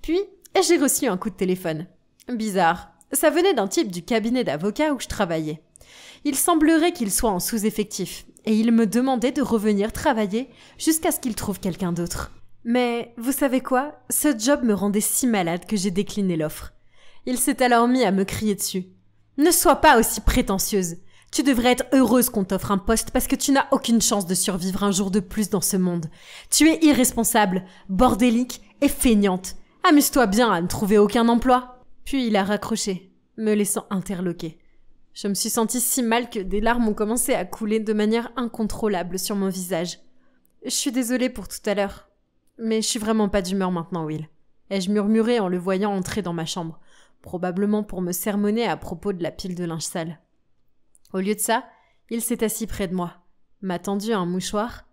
Puis, j'ai reçu un coup de téléphone. Bizarre, ça venait d'un type du cabinet d'avocat où je travaillais. Il semblerait qu'il soit en sous-effectif et il me demandait de revenir travailler jusqu'à ce qu'il trouve quelqu'un d'autre. Mais, vous savez quoi? Ce job me rendait si malade que j'ai décliné l'offre. Il s'est alors mis à me crier dessus. « Ne sois pas aussi prétentieuse. Tu devrais être heureuse qu'on t'offre un poste parce que tu n'as aucune chance de survivre un jour de plus dans ce monde. Tu es irresponsable, bordélique et feignante. Amuse-toi bien à ne trouver aucun emploi. » Puis il a raccroché, me laissant interloquer. Je me suis sentie si mal que des larmes ont commencé à couler de manière incontrôlable sur mon visage. « Je suis désolée pour tout à l'heure. Mais je suis vraiment pas d'humeur maintenant, Will. » ai-je murmuré en le voyant entrer dans ma chambre, probablement pour me sermonner à propos de la pile de linge sale. Au lieu de ça, il s'est assis près de moi, m'a tendu un mouchoir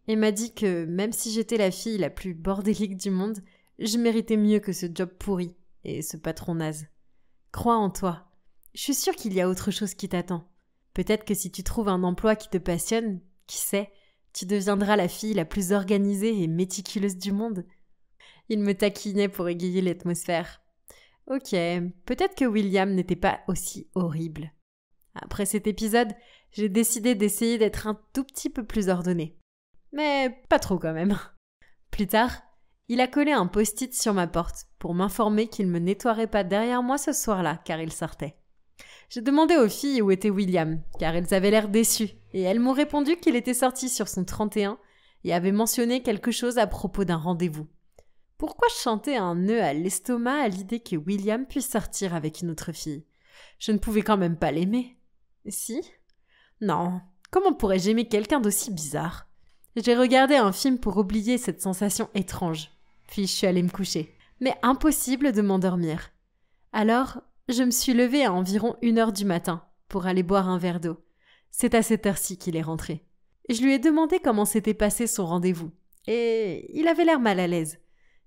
et m'a dit que même si j'étais la fille la plus bordélique du monde, je méritais mieux que ce job pourri et ce patron naze. Crois en toi. Je suis sûre qu'il y a autre chose qui t'attend. Peut-être que si tu trouves un emploi qui te passionne, qui sait, tu deviendras la fille la plus organisée et méticuleuse du monde. Il me taquinait pour égayer l'atmosphère. Ok, peut-être que William n'était pas aussi horrible. Après cet épisode, j'ai décidé d'essayer d'être un tout petit peu plus ordonnée. Mais pas trop quand même. Plus tard, il a collé un post-it sur ma porte pour m'informer qu'il ne me nettoierait pas derrière moi ce soir-là car il sortait. J'ai demandé aux filles où était William, car elles avaient l'air déçues, et elles m'ont répondu qu'il était sorti sur son 31 et avait mentionné quelque chose à propos d'un rendez-vous. Pourquoi chanter un nœud à l'estomac à l'idée que William puisse sortir avec une autre fille? Je ne pouvais quand même pas l'aimer. Si? Non, comment pourrais-je aimer quelqu'un d'aussi bizarre? J'ai regardé un film pour oublier cette sensation étrange, puis je suis allée me coucher. Mais impossible de m'endormir. Alors, je me suis levée à environ 1h du matin pour aller boire un verre d'eau. C'est à cette heure-ci qu'il est rentré. Je lui ai demandé comment s'était passé son rendez-vous, et il avait l'air mal à l'aise.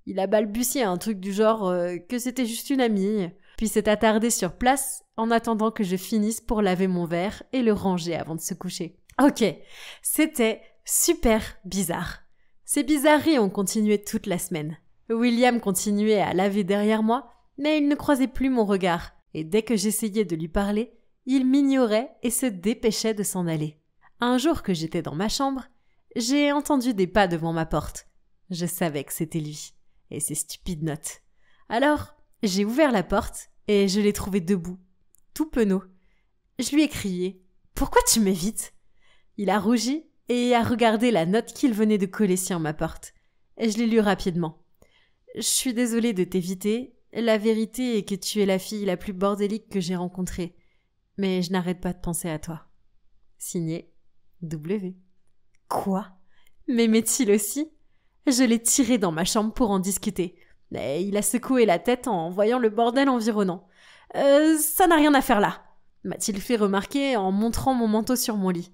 Il a balbutié un truc du genre que c'était juste une amie, puis s'est attardé sur place en attendant que je finisse pour laver mon verre et le ranger avant de se coucher. Ok, c'était super bizarre. Ces bizarreries ont continué toute la semaine. William continuait à laver derrière moi, mais il ne croisait plus mon regard, et dès que j'essayais de lui parler, il m'ignorait et se dépêchait de s'en aller. Un jour que j'étais dans ma chambre, j'ai entendu des pas devant ma porte. Je savais que c'était lui, et ses stupides notes. Alors, j'ai ouvert la porte, et je l'ai trouvé debout, tout penaud. Je lui ai crié « Pourquoi tu m'évites ?» Il a rougi et a regardé la note qu'il venait de coller sur ma porte. Et je l'ai lue rapidement. « Je suis désolée de t'éviter. La vérité est que tu es la fille la plus bordélique que j'ai rencontrée. Mais je n'arrête pas de penser à toi. » Signé W. Quoi? M'aimait-il aussi? Je l'ai tiré dans ma chambre pour en discuter. Mais il a secoué la tête en voyant le bordel environnant. Ça n'a rien à faire là, m'a-t-il fait remarquer en montrant mon manteau sur mon lit.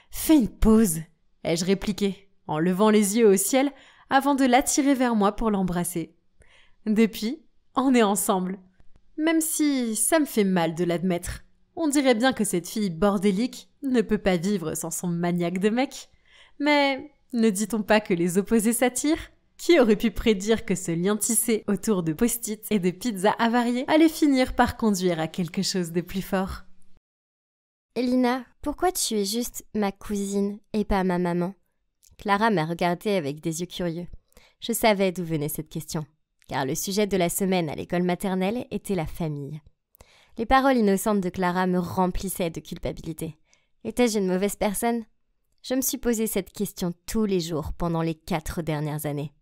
Fais une pause, ai-je répliqué, en levant les yeux au ciel avant de l'attirer vers moi pour l'embrasser. Depuis, on est ensemble. Même si ça me fait mal de l'admettre. On dirait bien que cette fille bordélique ne peut pas vivre sans son maniaque de mec. Mais ne dit-on pas que les opposés s'attirent? Qui aurait pu prédire que ce lien tissé autour de post-it et de pizzas avariées allait finir par conduire à quelque chose de plus fort? Lina, pourquoi tu es juste ma cousine et pas ma maman? Clara m'a regardée avec des yeux curieux. Je savais d'où venait cette question, car le sujet de la semaine à l'école maternelle était la famille. Les paroles innocentes de Clara me remplissaient de culpabilité. Étais-je une mauvaise personne? Je me suis posé cette question tous les jours pendant les 4 dernières années.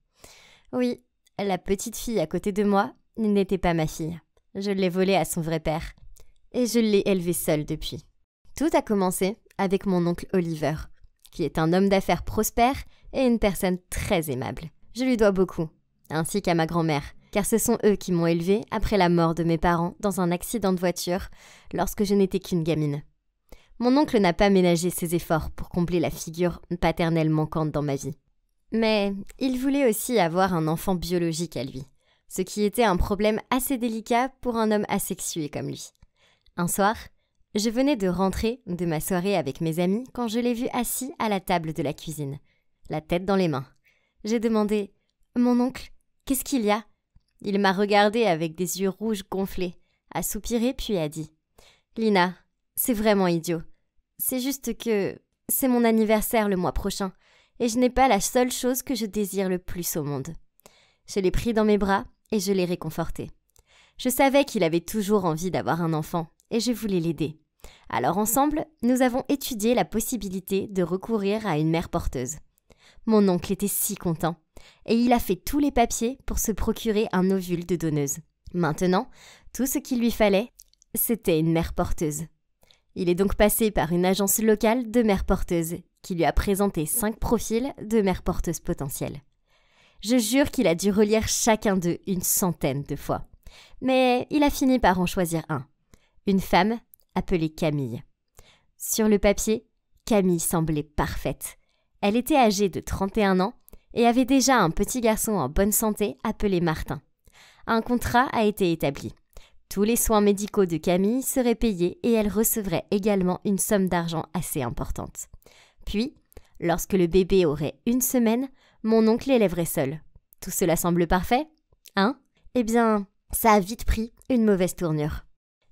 Oui, la petite fille à côté de moi n'était pas ma fille. Je l'ai volée à son vrai père. Et je l'ai élevée seule depuis. Tout a commencé avec mon oncle Oliver, qui est un homme d'affaires prospère et une personne très aimable. Je lui dois beaucoup, ainsi qu'à ma grand-mère, car ce sont eux qui m'ont élevée après la mort de mes parents dans un accident de voiture lorsque je n'étais qu'une gamine. Mon oncle n'a pas ménagé ses efforts pour combler la figure paternelle manquante dans ma vie. Mais il voulait aussi avoir un enfant biologique à lui, ce qui était un problème assez délicat pour un homme asexué comme lui. Un soir, je venais de rentrer de ma soirée avec mes amis quand je l'ai vu assis à la table de la cuisine, la tête dans les mains. J'ai demandé « Mon oncle, qu'est-ce qu'il y a ?» Il m'a regardé avec des yeux rouges gonflés, a soupiré puis a dit « Lina, c'est vraiment idiot. C'est juste que c'est mon anniversaire le mois prochain et je n'ai pas la seule chose que je désire le plus au monde. » Je l'ai pris dans mes bras et je l'ai réconforté. Je savais qu'il avait toujours envie d'avoir un enfant et je voulais l'aider. Alors ensemble, nous avons étudié la possibilité de recourir à une mère porteuse. Mon oncle était si content et il a fait tous les papiers pour se procurer un ovule de donneuse. Maintenant, tout ce qu'il lui fallait, c'était une mère porteuse. Il est donc passé par une agence locale de mères porteuses qui lui a présenté 5 profils de mères porteuses potentielles. Je jure qu'il a dû relire chacun d'eux une centaine de fois. Mais il a fini par en choisir un. Une femme appelée Camille. Sur le papier, Camille semblait parfaite. Elle était âgée de 31 ans et avait déjà un petit garçon en bonne santé appelé Martin. Un contrat a été établi. Tous les soins médicaux de Camille seraient payés et elle recevrait également une somme d'argent assez importante. Puis, lorsque le bébé aurait 1 semaine, mon oncle l'élèverait seul. Tout cela semble parfait, hein? Eh bien, ça a vite pris une mauvaise tournure.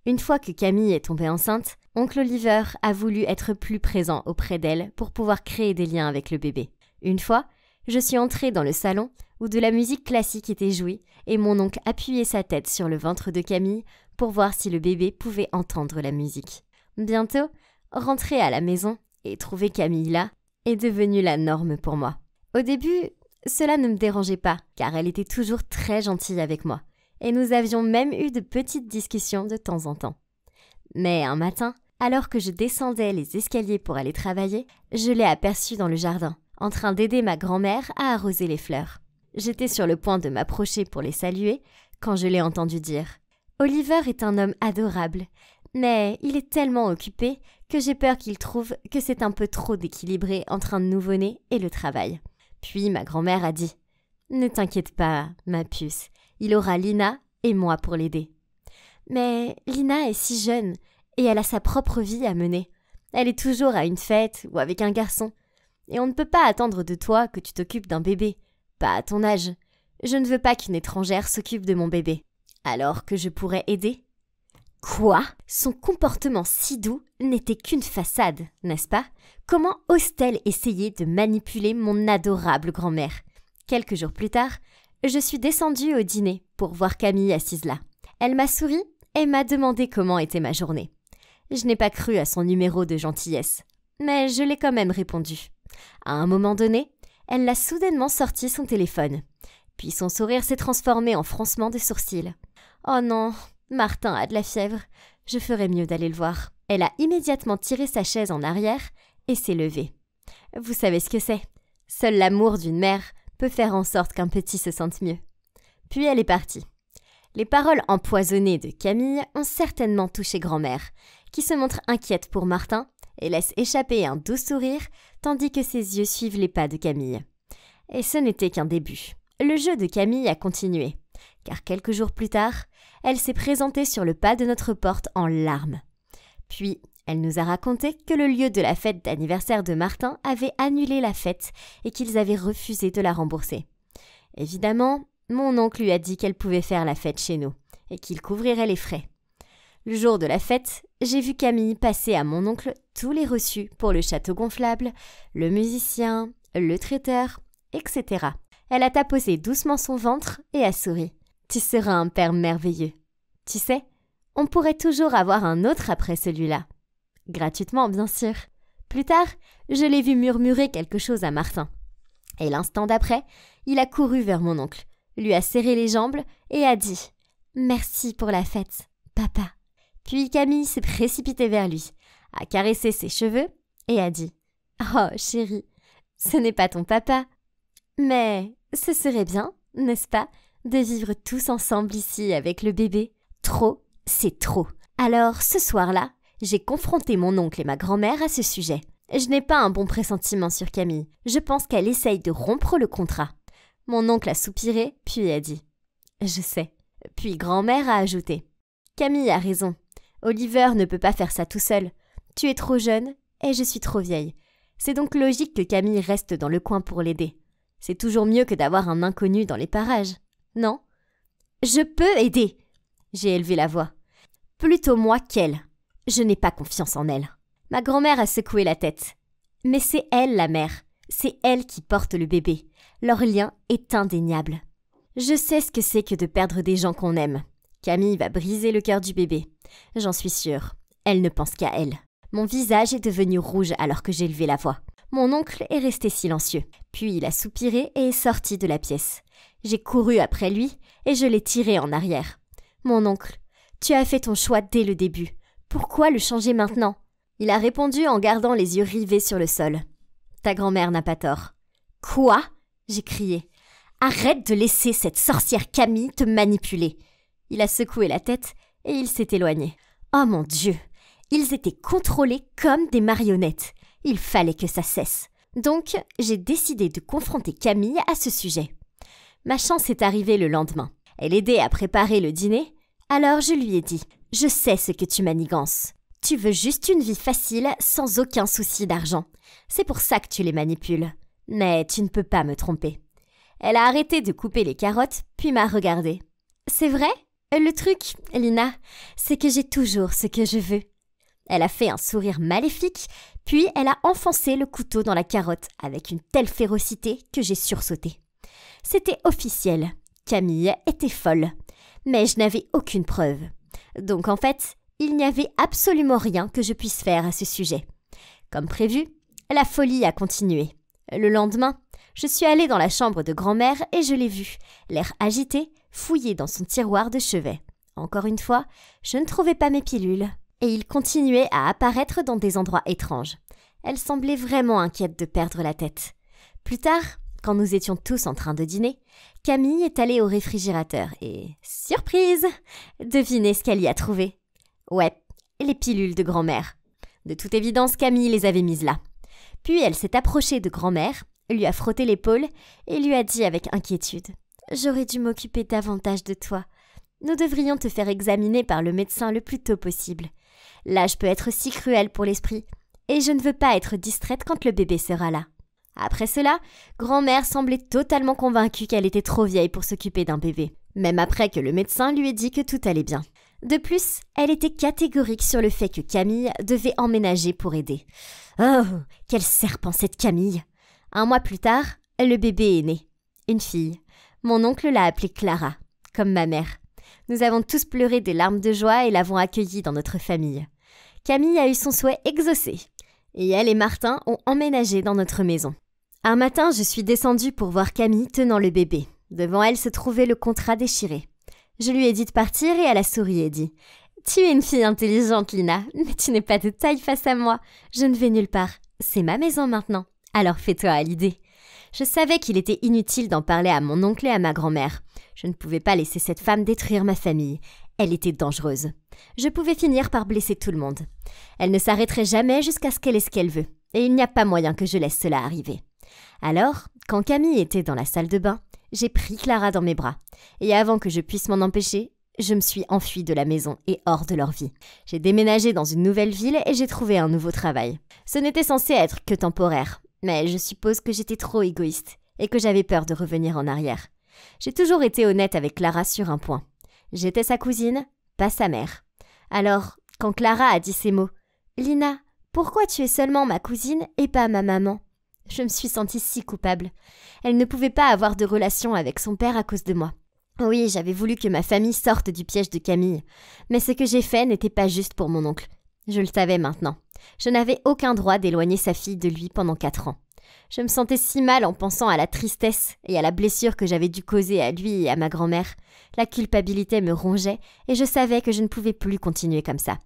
Une fois que Camille est tombée enceinte, oncle Oliver a voulu être plus présent auprès d'elle pour pouvoir créer des liens avec le bébé. Une fois, je suis entrée dans le salon où de la musique classique était jouée et mon oncle appuyait sa tête sur le ventre de Camille pour voir si le bébé pouvait entendre la musique. Bientôt, rentrer à la maison et trouver Camille là est devenu la norme pour moi. Au début, cela ne me dérangeait pas car elle était toujours très gentille avec moi et nous avions même eu de petites discussions de temps en temps. Mais un matin, alors que je descendais les escaliers pour aller travailler, je l'ai aperçue dans le jardin, en train d'aider ma grand-mère à arroser les fleurs. J'étais sur le point de m'approcher pour les saluer quand je l'ai entendu dire « Oliver est un homme adorable, mais il est tellement occupé que j'ai peur qu'il trouve que c'est un peu trop déséquilibré entre un nouveau-né et le travail. » Puis ma grand-mère a dit « Ne t'inquiète pas, ma puce, il aura Lina et moi pour l'aider. » Mais Lina est si jeune et elle a sa propre vie à mener. Elle est toujours à une fête ou avec un garçon. Et on ne peut pas attendre de toi que tu t'occupes d'un bébé. Pas à ton âge. Je ne veux pas qu'une étrangère s'occupe de mon bébé. Alors que je pourrais aider. Quoi? Son comportement si doux n'était qu'une façade, n'est-ce pas? Comment ose-t-elle essayer de manipuler mon adorable grand-mère? Quelques jours plus tard, je suis descendue au dîner pour voir Camille assise là. Elle m'a souri et m'a demandé comment était ma journée. Je n'ai pas cru à son numéro de gentillesse, mais je l'ai quand même répondu. À un moment donné, elle a soudainement sorti son téléphone. Puis son sourire s'est transformé en froncement de sourcils. « Oh non, Martin a de la fièvre. Je ferais mieux d'aller le voir. » Elle a immédiatement tiré sa chaise en arrière et s'est levée. Vous savez ce que c'est? Seul l'amour d'une mère peut faire en sorte qu'un petit se sente mieux. Puis elle est partie. Les paroles empoisonnées de Camille ont certainement touché grand-mère, qui se montre inquiète pour Martin et laisse échapper un doux sourire tandis que ses yeux suivent les pas de Camille. Et ce n'était qu'un début. Le jeu de Camille a continué, car quelques jours plus tard, elle s'est présentée sur le pas de notre porte en larmes. Puis, elle nous a raconté que le lieu de la fête d'anniversaire de Martin avait annulé la fête et qu'ils avaient refusé de la rembourser. Évidemment, mon oncle lui a dit qu'elle pouvait faire la fête chez nous et qu'il couvrirait les frais. Le jour de la fête, j'ai vu Camille passer à mon oncle tous les reçus pour le château gonflable, le musicien, le traiteur, etc. Elle a tapoté doucement son ventre et a souri. « Tu seras un père merveilleux. Tu sais, on pourrait toujours avoir un autre après celui-là. » Gratuitement, bien sûr. Plus tard, je l'ai vu murmurer quelque chose à Martin. Et l'instant d'après, il a couru vers mon oncle, lui a serré les jambes et a dit « Merci pour la fête, papa. » Puis Camille s'est précipitée vers lui, a caressé ses cheveux et a dit « Oh, chérie, ce n'est pas ton papa. Mais ce serait bien, n'est-ce pas, de vivre tous ensemble ici avec le bébé. Trop, c'est trop. » Alors, ce soir-là, j'ai confronté mon oncle et ma grand-mère à ce sujet. Je n'ai pas un bon pressentiment sur Camille. Je pense qu'elle essaye de rompre le contrat. Mon oncle a soupiré, puis a dit « Je sais. » Puis grand-mère a ajouté « Camille a raison. Oliver ne peut pas faire ça tout seul. Tu es trop jeune et je suis trop vieille. C'est donc logique que Camille reste dans le coin pour l'aider. C'est toujours mieux que d'avoir un inconnu dans les parages, non ? Je peux aider. J'ai élevé la voix. Plutôt moi qu'elle. Je n'ai pas confiance en elle. Ma grand-mère a secoué la tête. Mais c'est elle la mère. C'est elle qui porte le bébé. Leur lien est indéniable. Je sais ce que c'est que de perdre des gens qu'on aime. Camille va briser le cœur du bébé. J'en suis sûre. Elle ne pense qu'à elle. Mon visage est devenu rouge alors que j'ai élevé la voix. Mon oncle est resté silencieux. Puis il a soupiré et est sorti de la pièce. J'ai couru après lui et je l'ai tiré en arrière. Mon oncle, tu as fait ton choix dès le début. Pourquoi le changer maintenant ? Il a répondu en gardant les yeux rivés sur le sol. Ta grand-mère n'a pas tort. Quoi ? J'ai crié. Arrête de laisser cette sorcière Camille te manipuler. Il a secoué la tête et il s'est éloigné. Oh mon Dieu ! Ils étaient contrôlés comme des marionnettes. Il fallait que ça cesse. Donc, j'ai décidé de confronter Camille à ce sujet. Ma chance est arrivée le lendemain. Elle aidait à préparer le dîner, alors je lui ai dit « Je sais ce que tu manigances. Tu veux juste une vie facile sans aucun souci d'argent. C'est pour ça que tu les manipules. Mais tu ne peux pas me tromper. » Elle a arrêté de couper les carottes, puis m'a regardée. « C'est vrai ? Le truc, Lina, c'est que j'ai toujours ce que je veux. » Elle a fait un sourire maléfique, puis elle a enfoncé le couteau dans la carotte avec une telle férocité que j'ai sursauté. C'était officiel. Camille était folle. Mais je n'avais aucune preuve. Donc en fait, il n'y avait absolument rien que je puisse faire à ce sujet. Comme prévu, la folie a continué. Le lendemain, je suis allée dans la chambre de grand-mère et je l'ai vue, l'air agité, fouiller dans son tiroir de chevet. Encore une fois, je ne trouvais pas mes pilules. Et il continuait à apparaître dans des endroits étranges. Elle semblait vraiment inquiète de perdre la tête. Plus tard, quand nous étions tous en train de dîner, Camille est allée au réfrigérateur et, surprise, devinez ce qu'elle y a trouvé. Ouais, les pilules de grand-mère. De toute évidence, Camille les avait mises là. Puis elle s'est approchée de grand-mère, lui a frotté l'épaule et lui a dit avec inquiétude « J'aurais dû m'occuper davantage de toi. Nous devrions te faire examiner par le médecin le plus tôt possible. L'âge peut être si cruel pour l'esprit, et je ne veux pas être distraite quand le bébé sera là. » Après cela, grand-mère semblait totalement convaincue qu'elle était trop vieille pour s'occuper d'un bébé, même après que le médecin lui ait dit que tout allait bien. De plus, elle était catégorique sur le fait que Camille devait emménager pour aider. Oh, quel serpent cette Camille ! 1 mois plus tard, le bébé est né. Une fille. Mon oncle l'a appelée Clara, comme ma mère. Nous avons tous pleuré des larmes de joie et l'avons accueillie dans notre famille. Camille a eu son souhait exaucé, et elle et Martin ont emménagé dans notre maison. Un matin, je suis descendue pour voir Camille tenant le bébé. Devant elle se trouvait le contrat déchiré. Je lui ai dit de partir et elle a souri et dit « Tu es une fille intelligente, Lina, mais tu n'es pas de taille face à moi. Je ne vais nulle part. C'est ma maison maintenant. Alors fais-toi à l'idée. » Je savais qu'il était inutile d'en parler à mon oncle et à ma grand-mère. Je ne pouvais pas laisser cette femme détruire ma famille. Elle était dangereuse. Je pouvais finir par blesser tout le monde. Elle ne s'arrêterait jamais jusqu'à ce qu'elle ait ce qu'elle veut. Et il n'y a pas moyen que je laisse cela arriver. Alors, quand Camille était dans la salle de bain, j'ai pris Clara dans mes bras. Et avant que je puisse m'en empêcher, je me suis enfuie de la maison et hors de leur vie. J'ai déménagé dans une nouvelle ville et j'ai trouvé un nouveau travail. Ce n'était censé être que temporaire, mais je suppose que j'étais trop égoïste et que j'avais peur de revenir en arrière. J'ai toujours été honnête avec Clara sur un point. J'étais sa cousine, pas sa mère. Alors, quand Clara a dit ces mots, « Lina, pourquoi tu es seulement ma cousine et pas ma maman ?» Je me suis sentie si coupable. Elle ne pouvait pas avoir de relation avec son père à cause de moi. Oui, j'avais voulu que ma famille sorte du piège de Camille. Mais ce que j'ai fait n'était pas juste pour mon oncle. Je le savais maintenant. Je n'avais aucun droit d'éloigner sa fille de lui pendant 4 ans. Je me sentais si mal en pensant à la tristesse et à la blessure que j'avais dû causer à lui et à ma grand-mère. La culpabilité me rongeait et je savais que je ne pouvais plus continuer comme ça.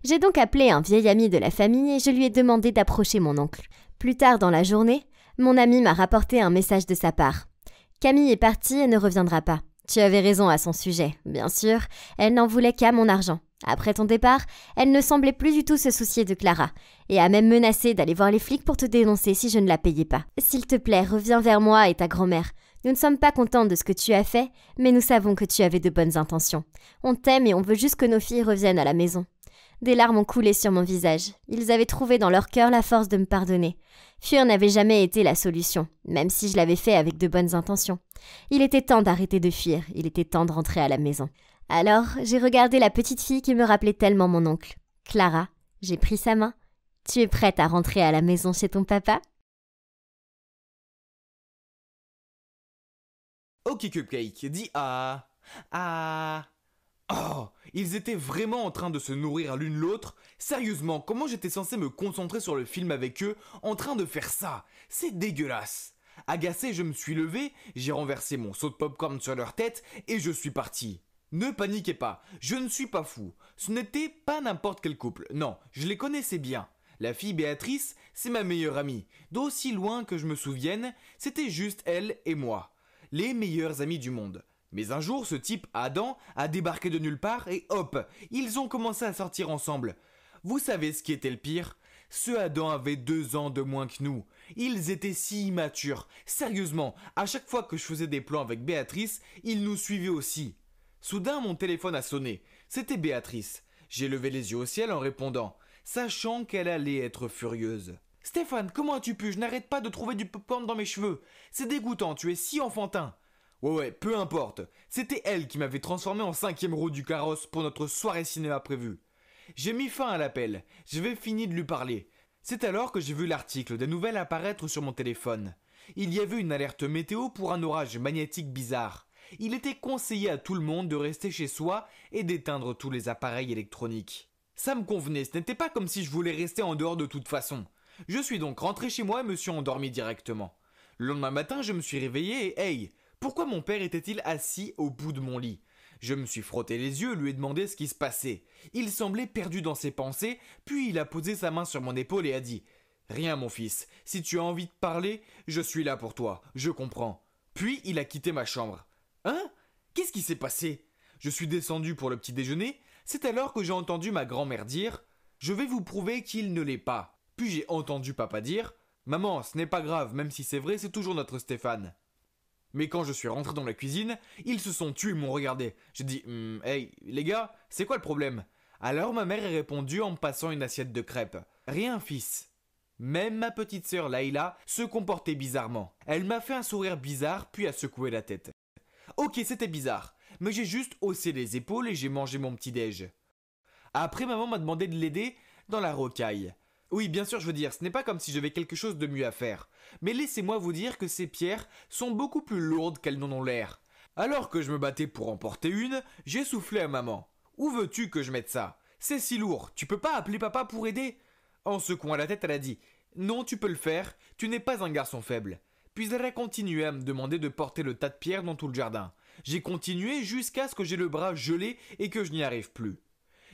J'ai donc appelé un vieil ami de la famille et je lui ai demandé d'approcher mon oncle. Plus tard dans la journée, mon ami m'a rapporté un message de sa part. « Camille est partie et ne reviendra pas. Tu avais raison à son sujet. Bien sûr, elle n'en voulait qu'à mon argent. Après ton départ, elle ne semblait plus du tout se soucier de Clara et a même menacé d'aller voir les flics pour te dénoncer si je ne la payais pas. S'il te plaît, reviens vers moi et ta grand-mère. Nous ne sommes pas contents de ce que tu as fait, mais nous savons que tu avais de bonnes intentions. On t'aime et on veut juste que nos filles reviennent à la maison. » Des larmes ont coulé sur mon visage. Ils avaient trouvé dans leur cœur la force de me pardonner. Fuir n'avait jamais été la solution, même si je l'avais fait avec de bonnes intentions. Il était temps d'arrêter de fuir, il était temps de rentrer à la maison. Alors, j'ai regardé la petite fille qui me rappelait tellement mon oncle. Clara, j'ai pris sa main. Tu es prête à rentrer à la maison chez ton papa ? Ok Cupcake, dis ah. Ah. Oh, ils étaient vraiment en train de se nourrir l'une l'autre. Sérieusement, comment j'étais censé me concentrer sur le film avec eux en train de faire ça? C'est dégueulasse. Agacé, je me suis levé, j'ai renversé mon seau de popcorn sur leur tête et je suis parti. Ne paniquez pas, je ne suis pas fou. Ce n'était pas n'importe quel couple, non, je les connaissais bien. La fille Béatrice, c'est ma meilleure amie. D'aussi loin que je me souvienne, c'était juste elle et moi. Les meilleurs amis du monde. Mais un jour, ce type, Adam, a débarqué de nulle part et hop, ils ont commencé à sortir ensemble. Vous savez ce qui était le pire ? Ce Adam avait 2 ans de moins que nous. Ils étaient si immatures. Sérieusement, à chaque fois que je faisais des plans avec Béatrice, ils nous suivaient aussi. Soudain, mon téléphone a sonné. C'était Béatrice. J'ai levé les yeux au ciel en répondant, sachant qu'elle allait être furieuse. « Stéphane, comment as-tu pu ? Je n'arrête pas de trouver du popcorn dans mes cheveux. C'est dégoûtant, tu es si enfantin. » Ouais, peu importe. C'était elle qui m'avait transformé en 5e roue du carrosse pour notre soirée cinéma prévue. J'ai mis fin à l'appel. J'avais fini de lui parler. C'est alors que j'ai vu l'article des nouvelles apparaître sur mon téléphone. Il y avait une alerte météo pour un orage magnétique bizarre. Il était conseillé à tout le monde de rester chez soi et d'éteindre tous les appareils électroniques. Ça me convenait, ce n'était pas comme si je voulais rester en dehors de toute façon. Je suis donc rentré chez moi et me suis endormi directement. Le lendemain matin, je me suis réveillé et hey, pourquoi mon père était-il assis au bout de mon lit ? Je me suis frotté les yeux et lui ai demandé ce qui se passait. Il semblait perdu dans ses pensées, puis il a posé sa main sur mon épaule et a dit « Rien mon fils, si tu as envie de parler, je suis là pour toi, je comprends. » Puis il a quitté ma chambre. Hein ? Qu'est-ce qui s'est passé ? Je suis descendu pour le petit déjeuner, c'est alors que j'ai entendu ma grand-mère dire « Je vais vous prouver qu'il ne l'est pas. » Puis j'ai entendu papa dire « Maman, ce n'est pas grave, même si c'est vrai, c'est toujours notre Stéphane. » Mais quand je suis rentré dans la cuisine, ils se sont tués et m'ont regardé. J'ai dit « Hey, les gars, c'est quoi le problème ?» Alors ma mère a répondu en me passant une assiette de crêpes. « Rien, fils. » Même ma petite sœur Laïla se comportait bizarrement. Elle m'a fait un sourire bizarre puis a secoué la tête. Ok, c'était bizarre, mais j'ai juste haussé les épaules et j'ai mangé mon petit-déj. Après, maman m'a demandé de l'aider dans la rocaille. Oui, bien sûr, je veux dire, ce n'est pas comme si j'avais quelque chose de mieux à faire. Mais laissez-moi vous dire que ces pierres sont beaucoup plus lourdes qu'elles n'en ont l'air. Alors que je me battais pour en porter une, j'ai soufflé à maman. « Où veux-tu que je mette ça ? C'est si lourd, tu peux pas appeler papa pour aider ?» En secouant la tête, elle a dit « Non, tu peux le faire, tu n'es pas un garçon faible. » Puis elle a continué à me demander de porter le tas de pierres dans tout le jardin. J'ai continué jusqu'à ce que j'ai le bras gelé et que je n'y arrive plus.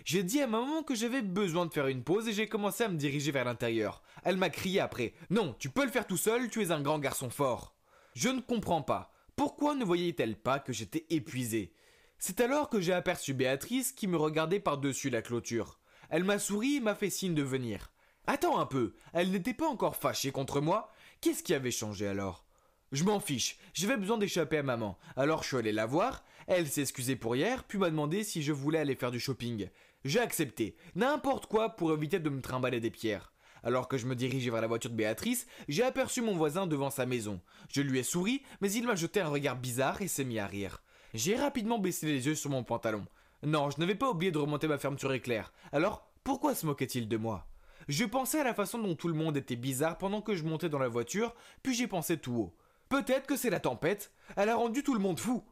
J'ai dit à maman que j'avais besoin de faire une pause et j'ai commencé à me diriger vers l'intérieur. Elle m'a crié après « Non, tu peux le faire tout seul, tu es un grand garçon fort. » Je ne comprends pas. Pourquoi ne voyait-elle pas que j'étais épuisé? C'est alors que j'ai aperçu Béatrice qui me regardait par-dessus la clôture. Elle m'a souri et m'a fait signe de venir. Attends un peu, elle n'était pas encore fâchée contre moi? Qu'est-ce qui avait changé alors? Je m'en fiche, j'avais besoin d'échapper à maman. Alors je suis allé la voir, elle s'est excusée pour hier, puis m'a demandé si je voulais aller faire du shopping. J'ai accepté, n'importe quoi pour éviter de me trimballer des pierres. Alors que je me dirigeais vers la voiture de Béatrice, j'ai aperçu mon voisin devant sa maison. Je lui ai souri, mais il m'a jeté un regard bizarre et s'est mis à rire. J'ai rapidement baissé les yeux sur mon pantalon. Non, je n'avais pas oublié de remonter ma fermeture éclair. Alors, pourquoi se moquait-il de moi? Je pensais à la façon dont tout le monde était bizarre pendant que je montais dans la voiture, puis j'ai pensé tout haut. Peut-être que c'est la tempête, elle a rendu tout le monde fou.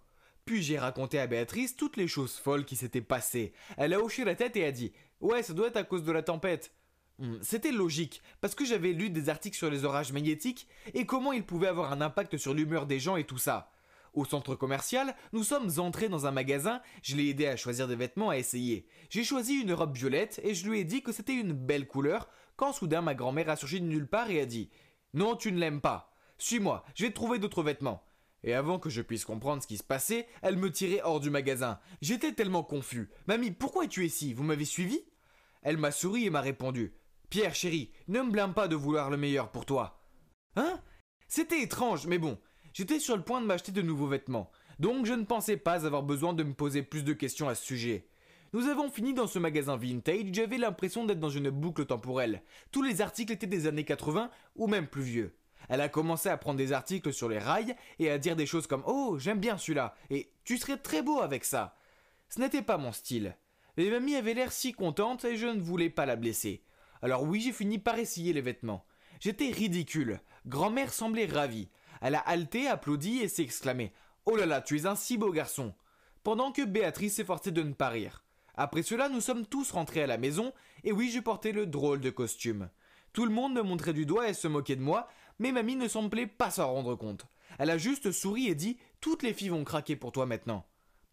Puis j'ai raconté à Béatrice toutes les choses folles qui s'étaient passées. Elle a hoché la tête et a dit « Ouais, ça doit être à cause de la tempête ». C'était logique, parce que j'avais lu des articles sur les orages magnétiques et comment ils pouvaient avoir un impact sur l'humeur des gens et tout ça. Au centre commercial, nous sommes entrés dans un magasin, je l'ai aidé à choisir des vêtements à essayer. J'ai choisi une robe violette et je lui ai dit que c'était une belle couleur, quand soudain ma grand-mère a surgi de nulle part et a dit « Non, tu ne l'aimes pas. Suis-moi, je vais te trouver d'autres vêtements. » Et avant que je puisse comprendre ce qui se passait, elle me tirait hors du magasin. J'étais tellement confus. « Mamie, pourquoi es-tu ici? Vous m'avez suivi ?» Elle m'a souri et m'a répondu « Pierre, chéri, ne me blâme pas de vouloir le meilleur pour toi. » Hein? C'était étrange, mais bon, j'étais sur le point de m'acheter de nouveaux vêtements, donc je ne pensais pas avoir besoin de me poser plus de questions à ce sujet. Nous avons fini dans ce magasin vintage, j'avais l'impression d'être dans une boucle temporelle. Tous les articles étaient des années 80 ou même plus vieux. Elle a commencé à prendre des articles sur les rails et à dire des choses comme « Oh, j'aime bien celui-là » et « Tu serais très beau avec ça ». Ce n'était pas mon style. Mais mamie avait l'air si contente et je ne voulais pas la blesser. Alors oui, j'ai fini par essayer les vêtements. J'étais ridicule. Grand-mère semblait ravie. Elle a haleté, applaudi et s'est exclamée « Oh là là, tu es un si beau garçon !» Pendant que Béatrice s'efforçait de ne pas rire. Après cela, nous sommes tous rentrés à la maison et oui, je portais le drôle de costume. Tout le monde me montrait du doigt et se moquait de moi, mais mamie ne semblait pas s'en rendre compte. Elle a juste souri et dit « Toutes les filles vont craquer pour toi maintenant. »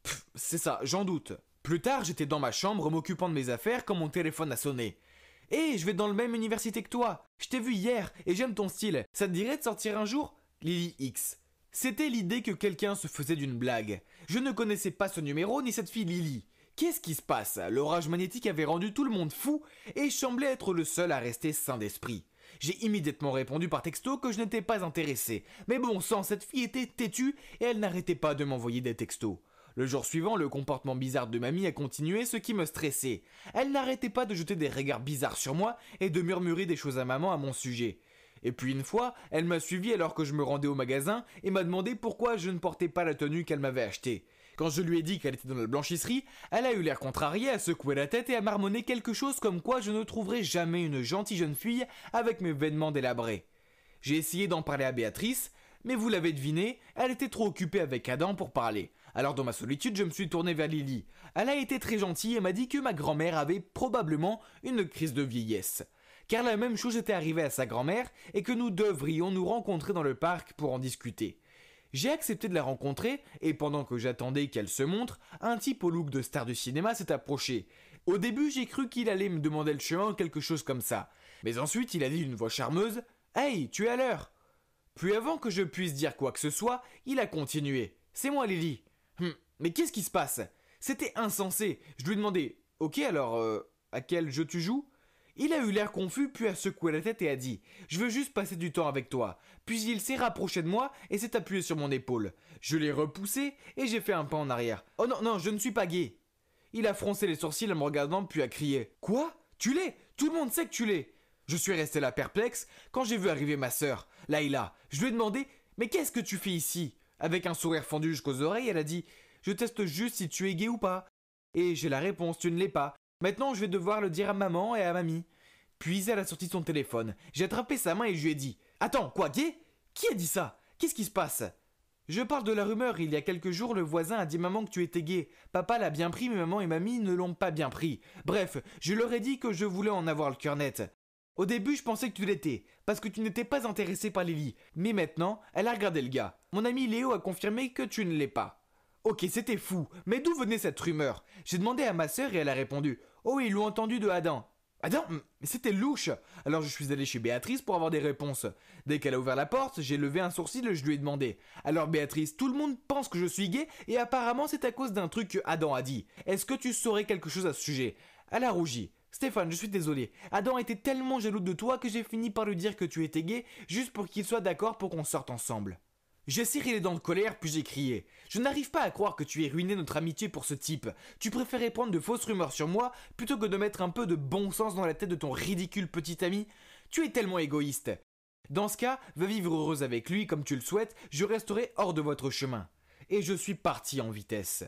Pff, c'est ça, j'en doute. Plus tard, j'étais dans ma chambre m'occupant de mes affaires quand mon téléphone a sonné. « Hé, je vais dans la même université que toi. Je t'ai vu hier et j'aime ton style. Ça te dirait de sortir un jour ?» Lily X. C'était l'idée que quelqu'un se faisait d'une blague. Je ne connaissais pas ce numéro ni cette fille Lily. Qu'est-ce qui se passe? L'orage magnétique avait rendu tout le monde fou et je semblais être le seul à rester sain d'esprit. J'ai immédiatement répondu par texto que je n'étais pas intéressé. Mais bon sang, cette fille était têtue et elle n'arrêtait pas de m'envoyer des textos. Le jour suivant, le comportement bizarre de mamie a continué, ce qui me stressait. Elle n'arrêtait pas de jeter des regards bizarres sur moi et de murmurer des choses à maman à mon sujet. Et puis une fois, elle m'a suivi alors que je me rendais au magasin et m'a demandé pourquoi je ne portais pas la tenue qu'elle m'avait achetée. Quand je lui ai dit qu'elle était dans la blanchisserie, elle a eu l'air contrariée, à secouer la tête et à marmonner quelque chose comme quoi je ne trouverais jamais une gentille jeune fille avec mes vêtements délabrés. J'ai essayé d'en parler à Béatrice, mais vous l'avez deviné, elle était trop occupée avec Adam pour parler. Alors dans ma solitude, je me suis tourné vers Lily. Elle a été très gentille et m'a dit que ma grand-mère avait probablement une crise de vieillesse. Car la même chose était arrivée à sa grand-mère et que nous devrions nous rencontrer dans le parc pour en discuter. J'ai accepté de la rencontrer et pendant que j'attendais qu'elle se montre, un type au look de star du cinéma s'est approché. Au début, j'ai cru qu'il allait me demander le chemin ou quelque chose comme ça. Mais ensuite, il a dit d'une voix charmeuse « Hey, tu es à l'heure !» Puis avant que je puisse dire quoi que ce soit, il a continué. « C'est moi, Lily. » Mais qu'est-ce qui se passe? C'était insensé. Je lui ai demandé « Ok, alors, à quel jeu tu joues ?» Il a eu l'air confus puis a secoué la tête et a dit « Je veux juste passer du temps avec toi ». Puis il s'est rapproché de moi et s'est appuyé sur mon épaule. Je l'ai repoussé et j'ai fait un pas en arrière. « Oh non, non, je ne suis pas gay !» Il a froncé les sourcils en me regardant puis a crié « Quoi? Tu l'es? Tout le monde sait que tu l'es !» Je suis resté là perplexe quand j'ai vu arriver ma sœur, Laïla. Je lui ai demandé « Mais qu'est-ce que tu fais ici ?» Avec un sourire fendu jusqu'aux oreilles, elle a dit « Je teste juste si tu es gay ou pas. » Et j'ai la réponse « Tu ne l'es pas. » Maintenant, je vais devoir le dire à maman et à mamie. Puis elle a sorti son téléphone. J'ai attrapé sa main et je lui ai dit « Attends, quoi, gay? Qui a dit ça? Qu'est-ce qui se passe ?» Je parle de la rumeur, il y a quelques jours, le voisin a dit maman que tu étais gay. Papa l'a bien pris, mais maman et mamie ne l'ont pas bien pris. Bref, je leur ai dit que je voulais en avoir le cœur net. Au début, je pensais que tu l'étais, parce que tu n'étais pas intéressé par Lily. Mais maintenant, elle a regardé le gars. Mon ami Léo a confirmé que tu ne l'es pas. Ok, c'était fou, mais d'où venait cette rumeur? J'ai demandé à ma sœur et elle a répondu « Oh, ils l'ont entendu de Adam. » Attends, mais c'était louche. Alors je suis allé chez Béatrice pour avoir des réponses. Dès qu'elle a ouvert la porte, j'ai levé un sourcil et je lui ai demandé. Alors Béatrice, tout le monde pense que je suis gay et apparemment c'est à cause d'un truc que Adam a dit. Est-ce que tu saurais quelque chose à ce sujet? Elle a rougi. Stéphane, je suis désolé. Adam était tellement jaloux de toi que j'ai fini par lui dire que tu étais gay juste pour qu'il soit d'accord pour qu'on sorte ensemble. J'ai serré les dents de colère puis j'ai crié. Je n'arrive pas à croire que tu aies ruiné notre amitié pour ce type. Tu préférais prendre de fausses rumeurs sur moi plutôt que de mettre un peu de bon sens dans la tête de ton ridicule petit ami. Tu es tellement égoïste. Dans ce cas, va vivre heureuse avec lui comme tu le souhaites, je resterai hors de votre chemin. Et je suis parti en vitesse.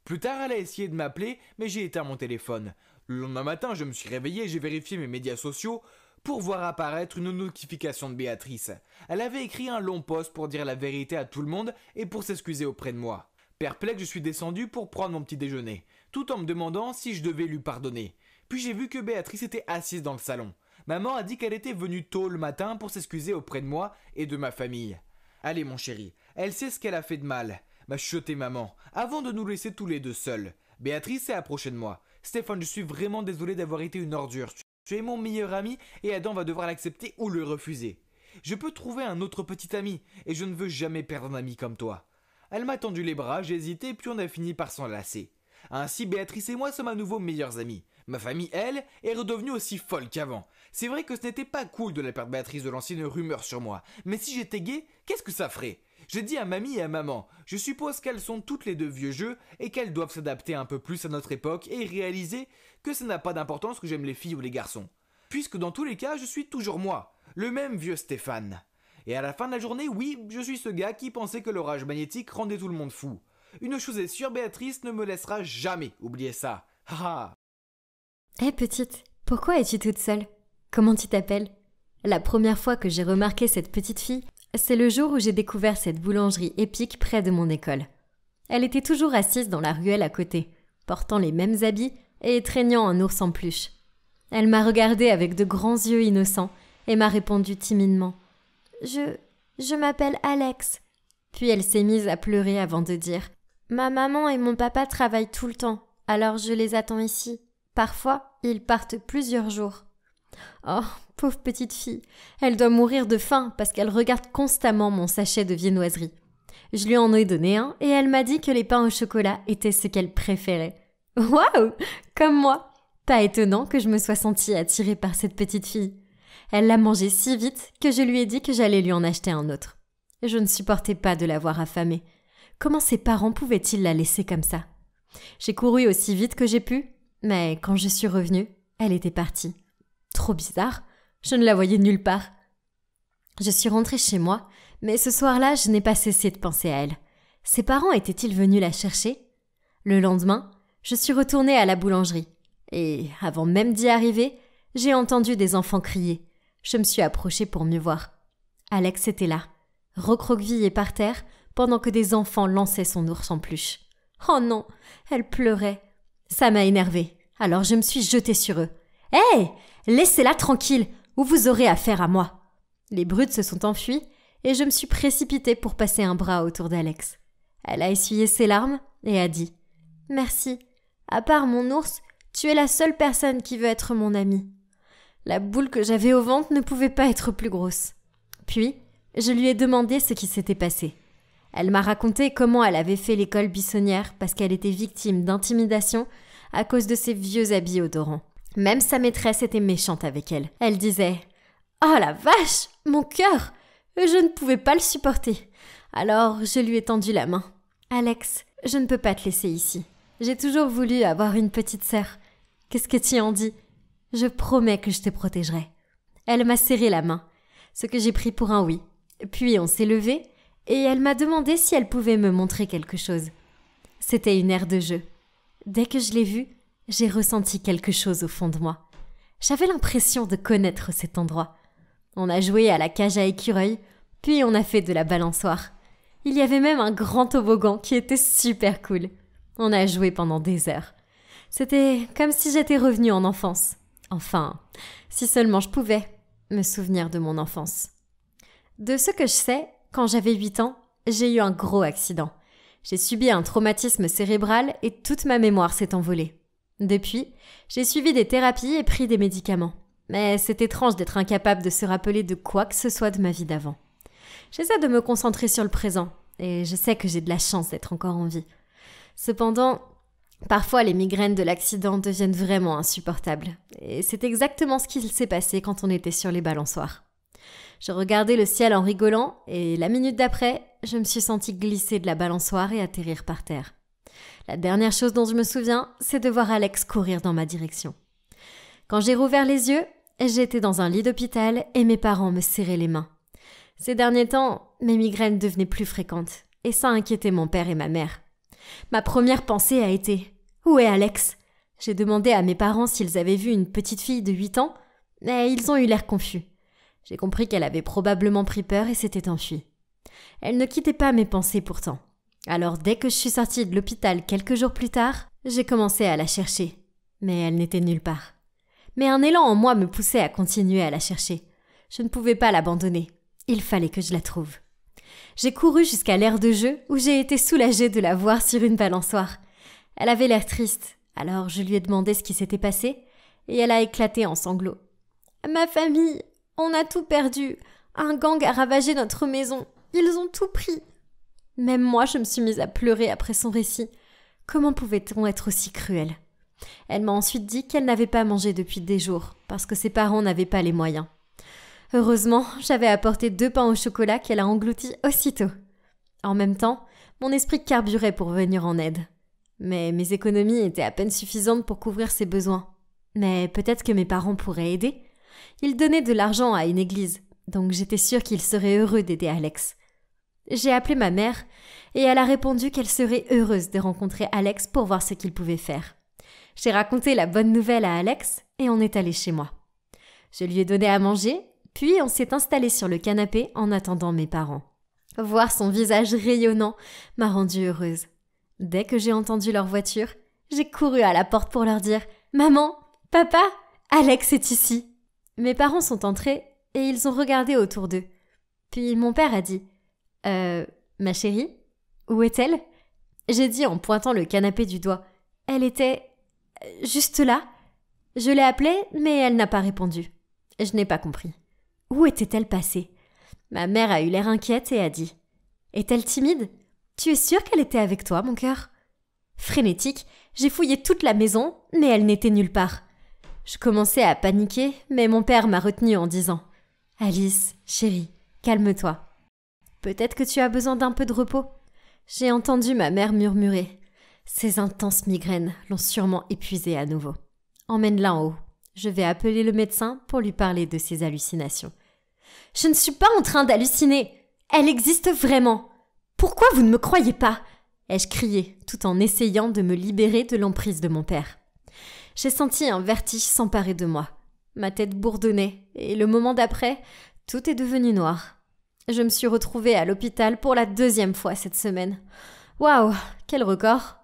Plus tard, elle a essayé de m'appeler, mais j'ai éteint mon téléphone. Le lendemain matin, je me suis réveillé et j'ai vérifié mes médias sociaux pour voir apparaître une notification de Béatrice. Elle avait écrit un long post pour dire la vérité à tout le monde et pour s'excuser auprès de moi. Perplexe, je suis descendu pour prendre mon petit déjeuner, tout en me demandant si je devais lui pardonner. Puis j'ai vu que Béatrice était assise dans le salon. Maman a dit qu'elle était venue tôt le matin pour s'excuser auprès de moi et de ma famille. Allez mon chéri, elle sait ce qu'elle a fait de mal, m'a chuchoté maman, avant de nous laisser tous les deux seuls. Béatrice s'est approchée de moi. Stéphane, je suis vraiment désolé d'avoir été une ordure. Tu es mon meilleur ami et Adam va devoir l'accepter ou le refuser. Je peux trouver un autre petit ami et je ne veux jamais perdre un ami comme toi. Elle m'a tendu les bras, j'ai hésité puis on a fini par s'enlacer. Ainsi Béatrice et moi sommes à nouveau meilleurs amis. Ma famille, elle, est redevenue aussi folle qu'avant. C'est vrai que ce n'était pas cool de la part de Béatrice de lancer une rumeur sur moi, mais si j'étais gay, qu'est-ce que ça ferait? J'ai dit à mamie et à maman, je suppose qu'elles sont toutes les deux vieux jeux et qu'elles doivent s'adapter un peu plus à notre époque et réaliser que ça n'a pas d'importance que j'aime les filles ou les garçons. Puisque dans tous les cas, je suis toujours moi, le même vieux Stéphane. Et à la fin de la journée, oui, je suis ce gars qui pensait que l'orage magnétique rendait tout le monde fou. Une chose est sûre, Béatrice ne me laissera jamais oublier ça. Haha. Hé petite, pourquoi es-tu toute seule? Comment tu t'appelles? La première fois que j'ai remarqué cette petite fille, c'est le jour où j'ai découvert cette boulangerie épique près de mon école. Elle était toujours assise dans la ruelle à côté, portant les mêmes habits et traînant un ours en peluche. Elle m'a regardée avec de grands yeux innocents et m'a répondu timidement « Je m'appelle Alex ». Puis elle s'est mise à pleurer avant de dire « Ma maman et mon papa travaillent tout le temps, alors je les attends ici. Parfois, ils partent plusieurs jours. » Oh, pauvre petite fille, elle doit mourir de faim parce qu'elle regarde constamment mon sachet de viennoiserie. Je lui en ai donné un et elle m'a dit que les pains au chocolat étaient ce qu'elle préférait. Waouh, comme moi! Pas étonnant que je me sois sentie attirée par cette petite fille. Elle l'a mangé si vite que je lui ai dit que j'allais lui en acheter un autre. Je ne supportais pas de la voir affamée. Comment ses parents pouvaient-ils la laisser comme ça? J'ai couru aussi vite que j'ai pu, mais quand je suis revenue, elle était partie. Trop bizarre, je ne la voyais nulle part. Je suis rentrée chez moi, mais ce soir-là, je n'ai pas cessé de penser à elle. Ses parents étaient-ils venus la chercher? Le lendemain, je suis retournée à la boulangerie. Et avant même d'y arriver, j'ai entendu des enfants crier. Je me suis approchée pour mieux voir. Alex était là, recroquevillé par terre, pendant que des enfants lançaient son ours en peluche. Oh non, elle pleurait. Ça m'a énervée, alors je me suis jetée sur eux. « Hé, laissez-la tranquille, ou vous aurez affaire à moi !» Les brutes se sont enfuis et je me suis précipitée pour passer un bras autour d'Alex. Elle a essuyé ses larmes et a dit « Merci, à part mon ours, tu es la seule personne qui veut être mon amie. » La boule que j'avais au ventre ne pouvait pas être plus grosse. Puis, je lui ai demandé ce qui s'était passé. Elle m'a raconté comment elle avait fait l'école buissonnière parce qu'elle était victime d'intimidation à cause de ses vieux habits odorants. Même sa maîtresse était méchante avec elle. Elle disait « Oh la vache, mon cœur !» Je ne pouvais pas le supporter. Alors, je lui ai tendu la main. « Alex, je ne peux pas te laisser ici. J'ai toujours voulu avoir une petite sœur. Qu'est-ce que tu en dis? Je promets que je te protégerai. » Elle m'a serré la main, ce que j'ai pris pour un oui. Puis on s'est levé et elle m'a demandé si elle pouvait me montrer quelque chose. C'était une aire de jeu. Dès que je l'ai vue, j'ai ressenti quelque chose au fond de moi. J'avais l'impression de connaître cet endroit. On a joué à la cage à écureuils, puis on a fait de la balançoire. Il y avait même un grand toboggan qui était super cool. On a joué pendant des heures. C'était comme si j'étais revenue en enfance. Enfin, si seulement je pouvais me souvenir de mon enfance. De ce que je sais, quand j'avais 8 ans, j'ai eu un gros accident. J'ai subi un traumatisme cérébral et toute ma mémoire s'est envolée. Depuis, j'ai suivi des thérapies et pris des médicaments. Mais c'est étrange d'être incapable de se rappeler de quoi que ce soit de ma vie d'avant. J'essaie de me concentrer sur le présent, et je sais que j'ai de la chance d'être encore en vie. Cependant, parfois les migraines de l'accident deviennent vraiment insupportables, et c'est exactement ce qu'il s'est passé quand on était sur les balançoires. Je regardais le ciel en rigolant, et la minute d'après, je me suis sentie glisser de la balançoire et atterrir par terre. La dernière chose dont je me souviens, c'est de voir Alex courir dans ma direction. Quand j'ai rouvert les yeux, j'étais dans un lit d'hôpital et mes parents me serraient les mains. Ces derniers temps, mes migraines devenaient plus fréquentes et ça inquiétait mon père et ma mère. Ma première pensée a été « Où est Alex ?» J'ai demandé à mes parents s'ils avaient vu une petite fille de 8 ans, mais ils ont eu l'air confus. J'ai compris qu'elle avait probablement pris peur et s'était enfuie. Elle ne quittait pas mes pensées pourtant. Alors dès que je suis sortie de l'hôpital quelques jours plus tard, j'ai commencé à la chercher, mais elle n'était nulle part. Mais un élan en moi me poussait à continuer à la chercher. Je ne pouvais pas l'abandonner. Il fallait que je la trouve. J'ai couru jusqu'à l'aire de jeu où j'ai été soulagée de la voir sur une balançoire. Elle avait l'air triste, alors je lui ai demandé ce qui s'était passé et elle a éclaté en sanglots. « Ma famille, on a tout perdu. Un gang a ravagé notre maison. Ils ont tout pris. » Même moi, je me suis mise à pleurer après son récit. Comment pouvait-on être aussi cruel ? Elle m'a ensuite dit qu'elle n'avait pas mangé depuis des jours, parce que ses parents n'avaient pas les moyens. Heureusement, j'avais apporté 2 pains au chocolat qu'elle a engloutis aussitôt. En même temps, mon esprit carburait pour venir en aide. Mais mes économies étaient à peine suffisantes pour couvrir ses besoins. Mais peut-être que mes parents pourraient aider. Ils donnaient de l'argent à une église, donc j'étais sûre qu'ils seraient heureux d'aider Alex. J'ai appelé ma mère et elle a répondu qu'elle serait heureuse de rencontrer Alex pour voir ce qu'il pouvait faire. J'ai raconté la bonne nouvelle à Alex et on est allé chez moi. Je lui ai donné à manger, puis on s'est installé sur le canapé en attendant mes parents. Voir son visage rayonnant m'a rendue heureuse. Dès que j'ai entendu leur voiture, j'ai couru à la porte pour leur dire « Maman, papa, Alex est ici !» Mes parents sont entrés et ils ont regardé autour d'eux. Puis mon père a dit « ma chérie, où est-elle ?» J'ai dit en pointant le canapé du doigt « Elle était juste là. » Je l'ai appelée, mais elle n'a pas répondu. Je n'ai pas compris. Où était-elle passée ? Ma mère a eu l'air inquiète et a dit « Est-elle timide ? Tu es sûre qu'elle était avec toi, mon cœur ?» Frénétique, j'ai fouillé toute la maison, mais elle n'était nulle part. Je commençais à paniquer, mais mon père m'a retenue en disant « Alice, chérie, calme-toi. Peut-être que tu as besoin d'un peu de repos. » J'ai entendu ma mère murmurer. Ces intenses migraines l'ont sûrement épuisée à nouveau. Emmène-la en haut. Je vais appeler le médecin pour lui parler de ses hallucinations. « Je ne suis pas en train d'halluciner. Elle existe vraiment. Pourquoi vous ne me croyez pas ?» ai-je crié, tout en essayant de me libérer de l'emprise de mon père. J'ai senti un vertige s'emparer de moi. Ma tête bourdonnait et le moment d'après, tout est devenu noir. Je me suis retrouvée à l'hôpital pour la 2e fois cette semaine. Waouh, quel record!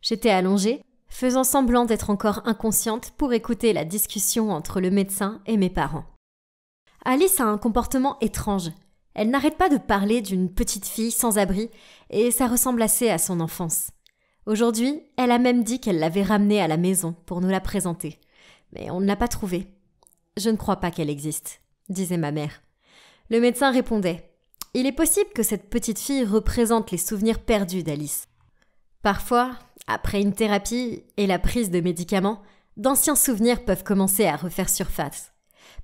J'étais allongée, faisant semblant d'être encore inconsciente pour écouter la discussion entre le médecin et mes parents. Alice a un comportement étrange. Elle n'arrête pas de parler d'une petite fille sans abri et ça ressemble assez à son enfance. Aujourd'hui, elle a même dit qu'elle l'avait ramenée à la maison pour nous la présenter. Mais on ne l'a pas trouvée. « Je ne crois pas qu'elle existe », disait ma mère. Le médecin répondait « Il est possible que cette petite fille représente les souvenirs perdus d'Alice. » Parfois, après une thérapie et la prise de médicaments, d'anciens souvenirs peuvent commencer à refaire surface.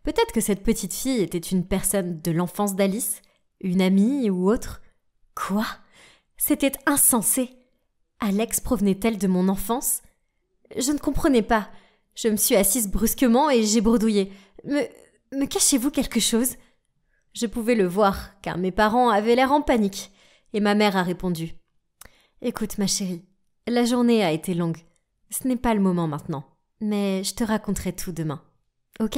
Peut-être que cette petite fille était une personne de l'enfance d'Alice, une amie ou autre. Quoi ? C'était insensé. Alex provenait-elle de mon enfance ? Je ne comprenais pas. Je me suis assise brusquement et j'ai bredouillé. Me cachez-vous quelque chose ? Je pouvais le voir, car mes parents avaient l'air en panique, et ma mère a répondu. Écoute, ma chérie, la journée a été longue. Ce n'est pas le moment maintenant, mais je te raconterai tout demain. Ok ?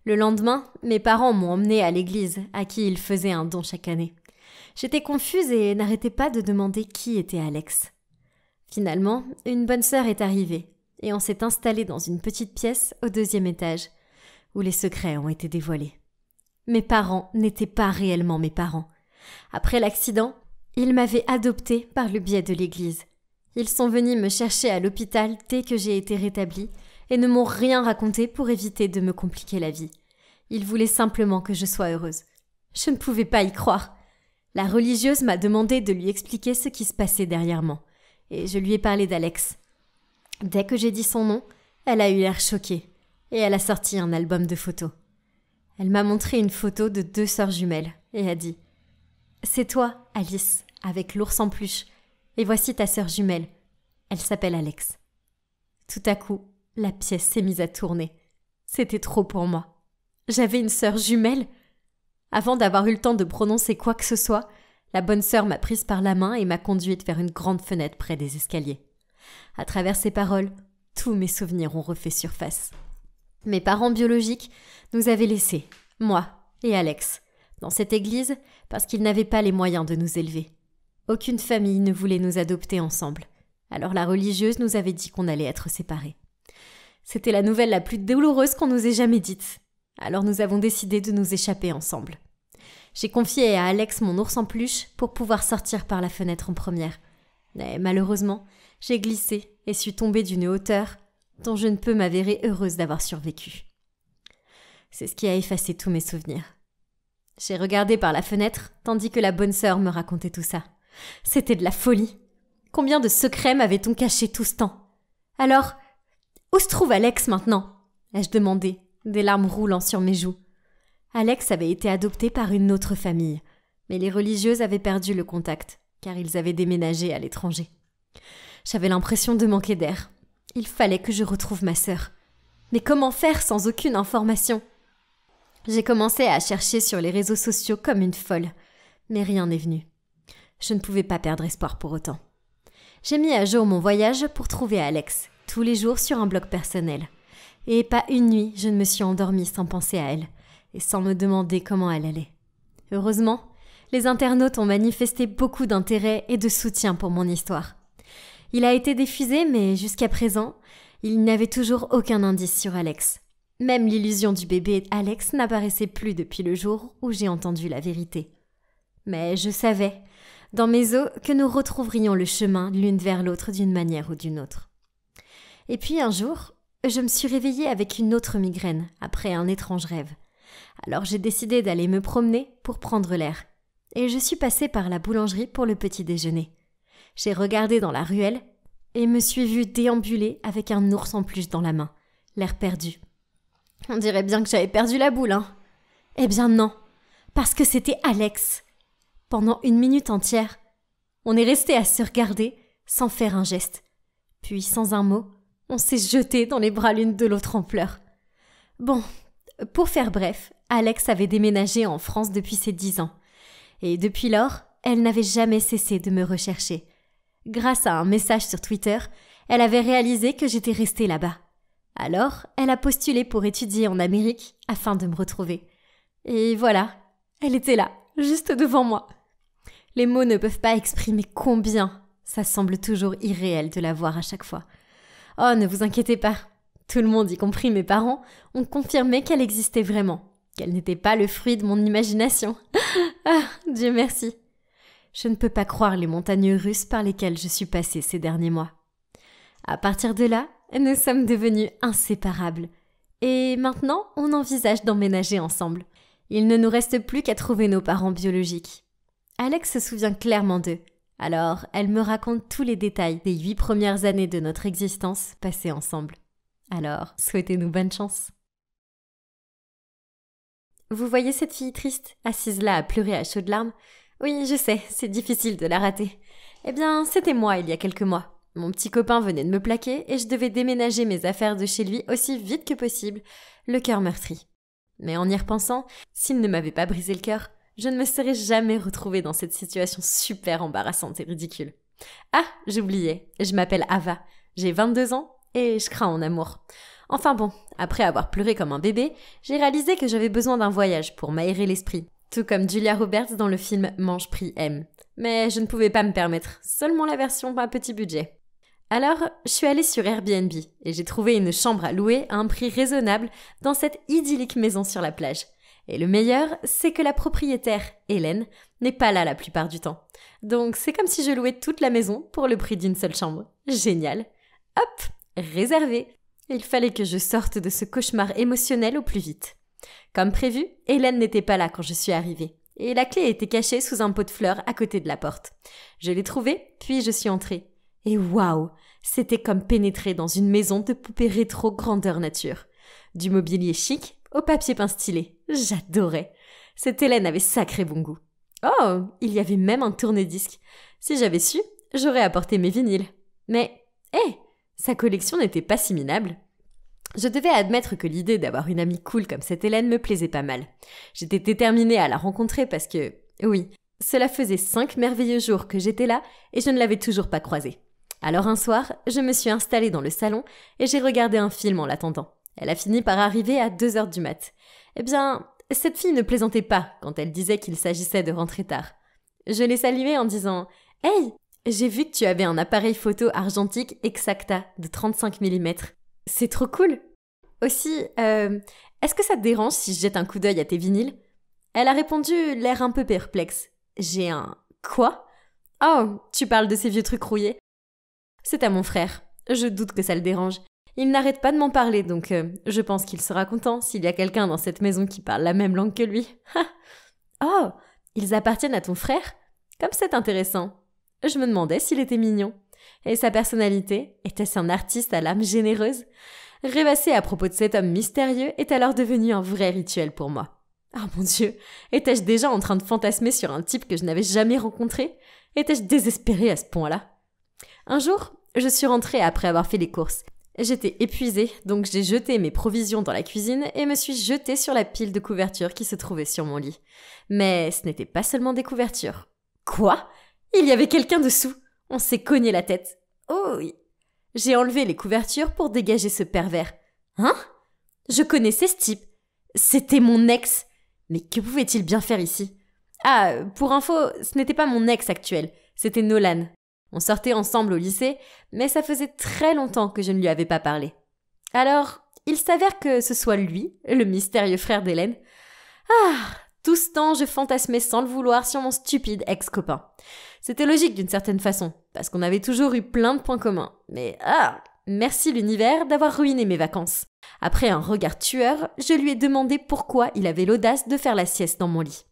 Le lendemain, mes parents m'ont emmenée à l'église, à qui ils faisaient un don chaque année. J'étais confuse et n'arrêtais pas de demander qui était Alex. Finalement, une bonne sœur est arrivée, et on s'est installé dans une petite pièce au 2e étage, où les secrets ont été dévoilés. Mes parents n'étaient pas réellement mes parents. Après l'accident, ils m'avaient adoptée par le biais de l'église. Ils sont venus me chercher à l'hôpital dès que j'ai été rétablie et ne m'ont rien raconté pour éviter de me compliquer la vie. Ils voulaient simplement que je sois heureuse. Je ne pouvais pas y croire. La religieuse m'a demandé de lui expliquer ce qui se passait derrière moi, et je lui ai parlé d'Alex. Dès que j'ai dit son nom, elle a eu l'air choquée, et elle a sorti un album de photos. Elle m'a montré une photo de 2 sœurs jumelles, et a dit « C'est toi, Alice, avec l'ours en peluche, et voici ta sœur jumelle. Elle s'appelle Alex. » Tout à coup, la pièce s'est mise à tourner. C'était trop pour moi. J'avais une sœur jumelle. Avant d'avoir eu le temps de prononcer quoi que ce soit, la bonne sœur m'a prise par la main et m'a conduite vers une grande fenêtre près des escaliers. À travers ces paroles, tous mes souvenirs ont refait surface. Mes parents biologiques nous avaient laissés, moi et Alex, dans cette église parce qu'ils n'avaient pas les moyens de nous élever. Aucune famille ne voulait nous adopter ensemble. Alors la religieuse nous avait dit qu'on allait être séparés. C'était la nouvelle la plus douloureuse qu'on nous ait jamais dite. Alors nous avons décidé de nous échapper ensemble. J'ai confié à Alex mon ours en peluche pour pouvoir sortir par la fenêtre en première. Mais malheureusement, j'ai glissé et suis tombée d'une hauteur dont je ne peux m'avérer heureuse d'avoir survécu. C'est ce qui a effacé tous mes souvenirs. J'ai regardé par la fenêtre tandis que la bonne sœur me racontait tout ça. C'était de la folie. Combien de secrets m'avait-on caché tout ce temps? Alors, où se trouve Alex maintenant? Ai-je demandé, des larmes roulant sur mes joues. Alex avait été adopté par une autre famille, mais les religieuses avaient perdu le contact, car ils avaient déménagé à l'étranger. J'avais l'impression de manquer d'air. Il fallait que je retrouve ma sœur. Mais comment faire sans aucune information? J'ai commencé à chercher sur les réseaux sociaux comme une folle, mais rien n'est venu. Je ne pouvais pas perdre espoir pour autant. J'ai mis à jour mon voyage pour trouver Alex, tous les jours sur un blog personnel. Et pas une nuit, je ne me suis endormie sans penser à elle, et sans me demander comment elle allait. Heureusement, les internautes ont manifesté beaucoup d'intérêt et de soutien pour mon histoire. Il a été diffusé, mais jusqu'à présent, il n'avait toujours aucun indice sur Alex. Même l'illusion du bébé Alex n'apparaissait plus depuis le jour où j'ai entendu la vérité. Mais je savais, dans mes os, que nous retrouverions le chemin l'une vers l'autre d'une manière ou d'une autre. Et puis un jour, je me suis réveillée avec une autre migraine, après un étrange rêve. Alors j'ai décidé d'aller me promener pour prendre l'air. Et je suis passée par la boulangerie pour le petit déjeuner. J'ai regardé dans la ruelle et me suis vue déambuler avec un ours en peluche dans la main, l'air perdu. On dirait bien que j'avais perdu la boule, hein? Eh bien non, parce que c'était Alex. Pendant 1 minute entière, on est resté à se regarder sans faire un geste. Puis, sans un mot, on s'est jeté dans les bras l'une de l'autre en pleurs. Bon, pour faire bref, Alex avait déménagé en France depuis ses 10 ans. Et depuis lors, elle n'avait jamais cessé de me rechercher. Grâce à un message sur Twitter, elle avait réalisé que j'étais restée là-bas. Alors, elle a postulé pour étudier en Amérique afin de me retrouver. Et voilà, elle était là, juste devant moi. Les mots ne peuvent pas exprimer combien ça semble toujours irréel de la voir à chaque fois. Oh, ne vous inquiétez pas. Tout le monde, y compris mes parents, ont confirmé qu'elle existait vraiment, qu'elle n'était pas le fruit de mon imagination. Ah, Dieu merci. Je ne peux pas croire les montagnes russes par lesquelles je suis passée ces derniers mois. À partir de là, nous sommes devenus inséparables. Et maintenant, on envisage d'emménager ensemble. Il ne nous reste plus qu'à trouver nos parents biologiques. Alex se souvient clairement d'eux. Alors, elle me raconte tous les détails des 8 premières années de notre existence passées ensemble. Alors, souhaitez-nous bonne chance. Vous voyez cette fille triste, assise là à pleurer à chaudes larmes? Oui, je sais, c'est difficile de la rater. Eh bien, c'était moi il y a quelques mois. Mon petit copain venait de me plaquer et je devais déménager mes affaires de chez lui aussi vite que possible, le cœur meurtri. Mais en y repensant, s'il ne m'avait pas brisé le cœur, je ne me serais jamais retrouvée dans cette situation super embarrassante et ridicule. Ah, j'oubliais, je m'appelle Ava, j'ai 22 ans et je crains en amour. Enfin bon, après avoir pleuré comme un bébé, j'ai réalisé que j'avais besoin d'un voyage pour m'aérer l'esprit, tout comme Julia Roberts dans le film Mange, prie, aime. Mais je ne pouvais pas me permettre, seulement la version à petit budget. Alors, je suis allée sur Airbnb et j'ai trouvé une chambre à louer à un prix raisonnable dans cette idyllique maison sur la plage. Et le meilleur, c'est que la propriétaire, Hélène, n'est pas là la plupart du temps. Donc c'est comme si je louais toute la maison pour le prix d'une seule chambre. Génial. Hop, réservé. Il fallait que je sorte de ce cauchemar émotionnel au plus vite. Comme prévu, Hélène n'était pas là quand je suis arrivée. Et la clé était cachée sous un pot de fleurs à côté de la porte. Je l'ai trouvée, puis je suis entrée. Et waouh, c'était comme pénétrer dans une maison de poupées rétro grandeur nature. Du mobilier chic au papier peint stylé. J'adorais. Cette Hélène avait sacré bon goût. Oh, il y avait même un tourne-disque. Si j'avais su, j'aurais apporté mes vinyles. Mais, sa collection n'était pas si minable. Je devais admettre que l'idée d'avoir une amie cool comme cette Hélène me plaisait pas mal. J'étais déterminée à la rencontrer parce que, oui, cela faisait 5 merveilleux jours que j'étais là et je ne l'avais toujours pas croisée. Alors un soir, je me suis installée dans le salon et j'ai regardé un film en l'attendant. Elle a fini par arriver à 2h du mat. Eh bien, cette fille ne plaisantait pas quand elle disait qu'il s'agissait de rentrer tard. Je l'ai saluée en disant « Hey, j'ai vu que tu avais un appareil photo argentique Exakta de 35 mm. C'est trop cool. Aussi, est-ce que ça te dérange si je jette un coup d'œil à tes vinyles ?» Elle a répondu, l'air un peu perplexe. J'ai un... Quoi ? Oh, tu parles de ces vieux trucs rouillés ? C'est à mon frère. Je doute que ça le dérange. Il n'arrête pas de m'en parler, donc je pense qu'il sera content s'il y a quelqu'un dans cette maison qui parle la même langue que lui. Oh, ils appartiennent à ton frère ? Comme c'est intéressant. Je me demandais s'il était mignon. Et sa personnalité, était-ce un artiste à l'âme généreuse ? Rêvasser à propos de cet homme mystérieux est alors devenu un vrai rituel pour moi. Oh mon Dieu, étais-je déjà en train de fantasmer sur un type que je n'avais jamais rencontré ? Étais-je désespérée à ce point-là ? Un jour, je suis rentrée après avoir fait les courses. J'étais épuisée, donc j'ai jeté mes provisions dans la cuisine et me suis jetée sur la pile de couvertures qui se trouvait sur mon lit. Mais ce n'était pas seulement des couvertures. Quoi ? Il y avait quelqu'un dessous. On s'est cogné la tête. Oh oui. J'ai enlevé les couvertures pour dégager ce pervers. Hein ? Je connaissais ce type. C'était mon ex. Mais que pouvait-il bien faire ici ? Ah, pour info, ce n'était pas mon ex actuel. C'était Nolan. On sortait ensemble au lycée, mais ça faisait très longtemps que je ne lui avais pas parlé. Alors, il s'avère que ce soit lui, le mystérieux frère d'Hélène. Ah, tout ce temps, je fantasmais sans le vouloir sur mon stupide ex-copain. C'était logique d'une certaine façon, parce qu'on avait toujours eu plein de points communs. Mais merci l'univers d'avoir ruiné mes vacances. Après un regard tueur, je lui ai demandé pourquoi il avait l'audace de faire la sieste dans mon lit.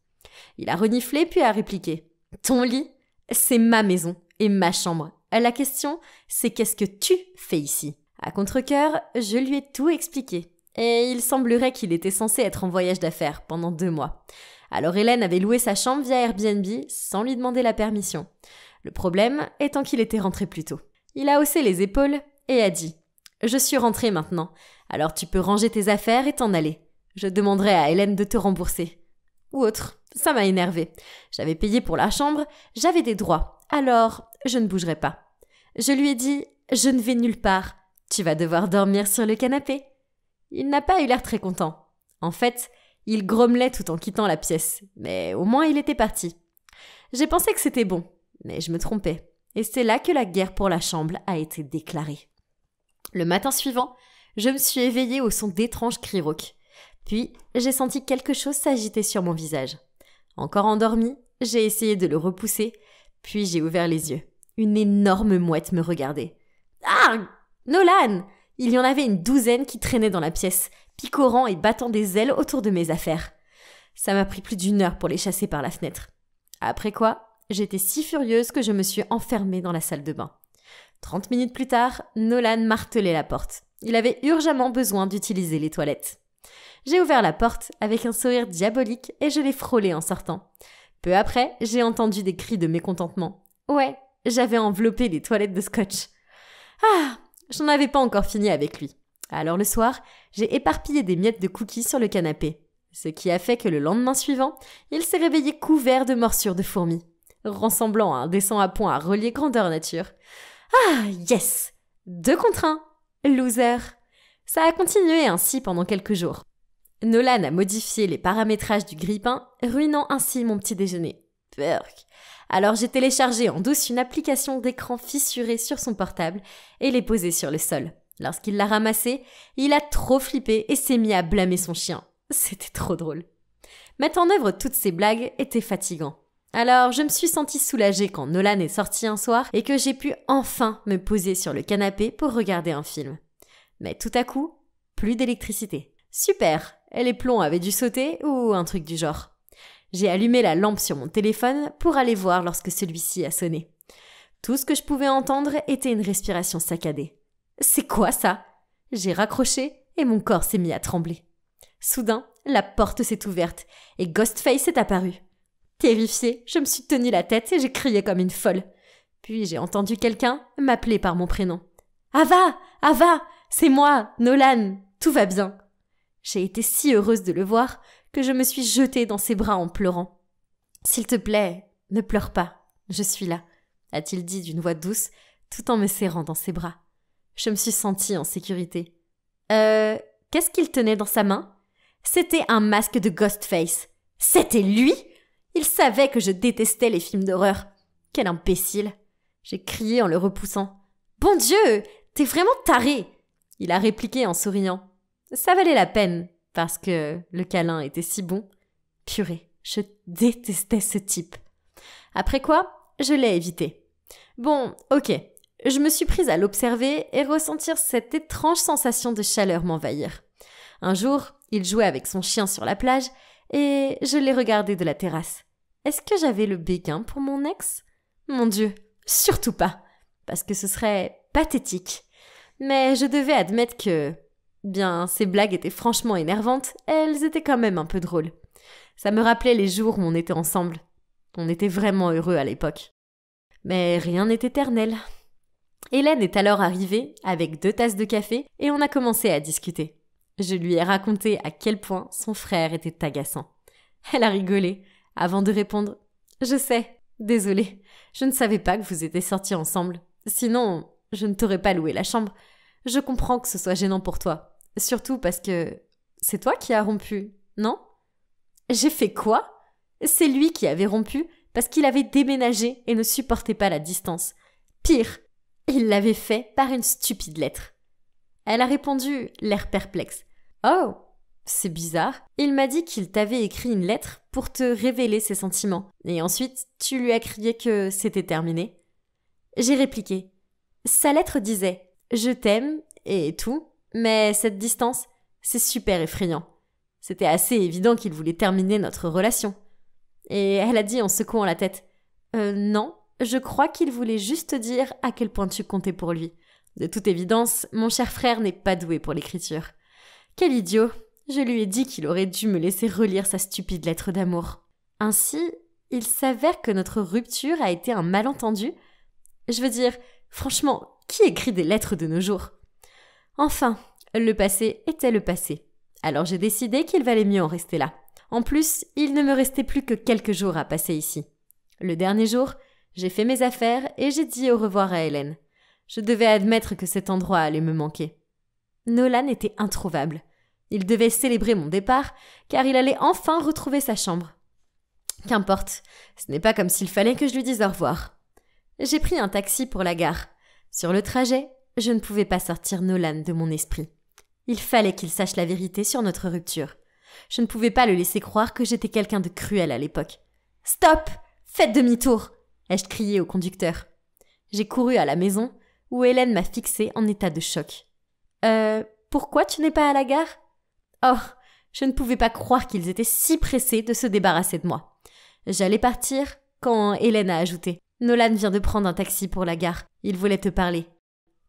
Il a reniflé puis a répliqué « Ton lit, c'est ma maison. Et ma chambre. La question, c'est qu'est-ce que tu fais ici ? À contre-cœur, je lui ai tout expliqué. Et il semblerait qu'il était censé être en voyage d'affaires pendant 2 mois. Alors Hélène avait loué sa chambre via Airbnb sans lui demander la permission. Le problème étant qu'il était rentré plus tôt. Il a haussé les épaules et a dit « Je suis rentré maintenant, alors tu peux ranger tes affaires et t'en aller. Je demanderai à Hélène de te rembourser. » Ou autre. Ça m'a énervé. J'avais payé pour la chambre, j'avais des droits. Alors, je ne bougerai pas. Je lui ai dit « Je ne vais nulle part. Tu vas devoir dormir sur le canapé. » Il n'a pas eu l'air très content. En fait, il grommelait tout en quittant la pièce. Mais au moins, il était parti. J'ai pensé que c'était bon, mais je me trompais. Et c'est là que la guerre pour la chambre a été déclarée. Le matin suivant, je me suis éveillée au son d'étranges cris rauques. Puis, j'ai senti quelque chose s'agiter sur mon visage. Encore endormie, j'ai essayé de le repousser, puis j'ai ouvert les yeux. Une énorme mouette me regardait. « Ah ! Nolan !» Il y en avait une 12aine qui traînaient dans la pièce, picorant et battant des ailes autour de mes affaires. Ça m'a pris plus d'1 heure pour les chasser par la fenêtre. Après quoi, j'étais si furieuse que je me suis enfermée dans la salle de bain. 30 minutes plus tard, Nolan martelait la porte. Il avait urgemment besoin d'utiliser les toilettes. J'ai ouvert la porte avec un sourire diabolique et je l'ai frôlé en sortant. Peu après, j'ai entendu des cris de mécontentement. Ouais, j'avais enveloppé les toilettes de scotch. Ah, j'en avais pas encore fini avec lui. Alors le soir, j'ai éparpillé des miettes de cookies sur le canapé. Ce qui a fait que le lendemain suivant, il s'est réveillé couvert de morsures de fourmis, ressemblant à un dessin à points à relier grandeur nature. Ah, yes! 2 contre 1. Loser. Ça a continué ainsi pendant quelques jours. Nolan a modifié les paramétrages du grille-pain, ruinant ainsi mon petit déjeuner. Purk. Alors j'ai téléchargé en douce une application d'écran fissurée sur son portable et l'ai posée sur le sol. Lorsqu'il l'a ramassée, il a trop flippé et s'est mis à blâmer son chien. C'était trop drôle. Mettre en œuvre toutes ces blagues était fatigant. Alors je me suis sentie soulagée quand Nolan est sorti un soir et que j'ai pu enfin me poser sur le canapé pour regarder un film. Mais tout à coup, plus d'électricité. Super, les plombs avaient dû sauter ou un truc du genre. J'ai allumé la lampe sur mon téléphone pour aller voir lorsque celui-ci a sonné. Tout ce que je pouvais entendre était une respiration saccadée. C'est quoi ça ? J'ai raccroché et mon corps s'est mis à trembler. Soudain, la porte s'est ouverte et Ghostface est apparu. Terrifiée, je me suis tenu la tête et j'ai crié comme une folle. Puis j'ai entendu quelqu'un m'appeler par mon prénom. « Ava ! Ava ! C'est moi, Nolan ! Tout va bien !» J'ai été si heureuse de le voir que je me suis jetée dans ses bras en pleurant. « S'il te plaît, ne pleure pas, je suis là », a-t-il dit d'une voix douce tout en me serrant dans ses bras. Je me suis sentie en sécurité. Qu'est-ce qu'il tenait dans sa main ? C'était un masque de Ghostface. C'était lui ? Il savait que je détestais les films d'horreur. Quel imbécile ! J'ai crié en le repoussant. « Bon Dieu, t'es vraiment taré !» Il a répliqué en souriant. Ça valait la peine, parce que le câlin était si bon. Purée, je détestais ce type. Après quoi, je l'ai évité. Bon, ok, je me suis prise à l'observer et ressentir cette étrange sensation de chaleur m'envahir. Un jour, il jouait avec son chien sur la plage et je l'ai regardé de la terrasse. Est-ce que j'avais le béguin pour mon ex ? Mon Dieu, surtout pas, parce que ce serait pathétique. Mais je devais admettre que, bien, ces blagues étaient franchement énervantes, elles étaient quand même un peu drôles. Ça me rappelait les jours où on était ensemble. On était vraiment heureux à l'époque. Mais rien n'est éternel. Hélène est alors arrivée avec 2 tasses de café et on a commencé à discuter. Je lui ai raconté à quel point son frère était agaçant. Elle a rigolé avant de répondre « Je sais, désolée, je ne savais pas que vous étiez sortis ensemble. Sinon, je ne t'aurais pas loué la chambre. Je comprends que ce soit gênant pour toi. Surtout parce que c'est toi qui as rompu, non ? » J'ai fait quoi ? C'est lui qui avait rompu parce qu'il avait déménagé et ne supportait pas la distance. Pire, il l'avait fait par une stupide lettre. Elle a répondu, l'air perplexe. « Oh, c'est bizarre. Il m'a dit qu'il t'avait écrit une lettre pour te révéler ses sentiments. Et ensuite, tu lui as crié que c'était terminé. » J'ai répliqué. Sa lettre disait « Je t'aime et tout, mais cette distance, c'est super effrayant. » C'était assez évident qu'il voulait terminer notre relation. Et elle a dit en secouant la tête « Non, je crois qu'il voulait juste dire à quel point tu comptais pour lui. De toute évidence, mon cher frère n'est pas doué pour l'écriture. » Quel idiot! Je lui ai dit qu'il aurait dû me laisser relire sa stupide lettre d'amour. Ainsi, il s'avère que notre rupture a été un malentendu. Je veux dire, franchement, qui écrit des lettres de nos jours ? Enfin, le passé était le passé. Alors j'ai décidé qu'il valait mieux en rester là. En plus, il ne me restait plus que quelques jours à passer ici. Le dernier jour, j'ai fait mes affaires et j'ai dit au revoir à Hélène. Je devais admettre que cet endroit allait me manquer. Nolan était introuvable. Il devait célébrer mon départ, car il allait enfin retrouver sa chambre. Qu'importe, ce n'est pas comme s'il fallait que je lui dise au revoir. J'ai pris un taxi pour la gare. Sur le trajet, je ne pouvais pas sortir Nolan de mon esprit. Il fallait qu'il sache la vérité sur notre rupture. Je ne pouvais pas le laisser croire que j'étais quelqu'un de cruel à l'époque. « Stop ! Faites demi-tour !» ai-je crié au conducteur. J'ai couru à la maison, où Hélène m'a fixée en état de choc. Pourquoi tu n'es pas à la gare ? Oh, je ne pouvais pas croire qu'ils étaient si pressés de se débarrasser de moi. J'allais partir quand Hélène a ajouté. Nolan vient de prendre un taxi pour la gare. Il voulait te parler.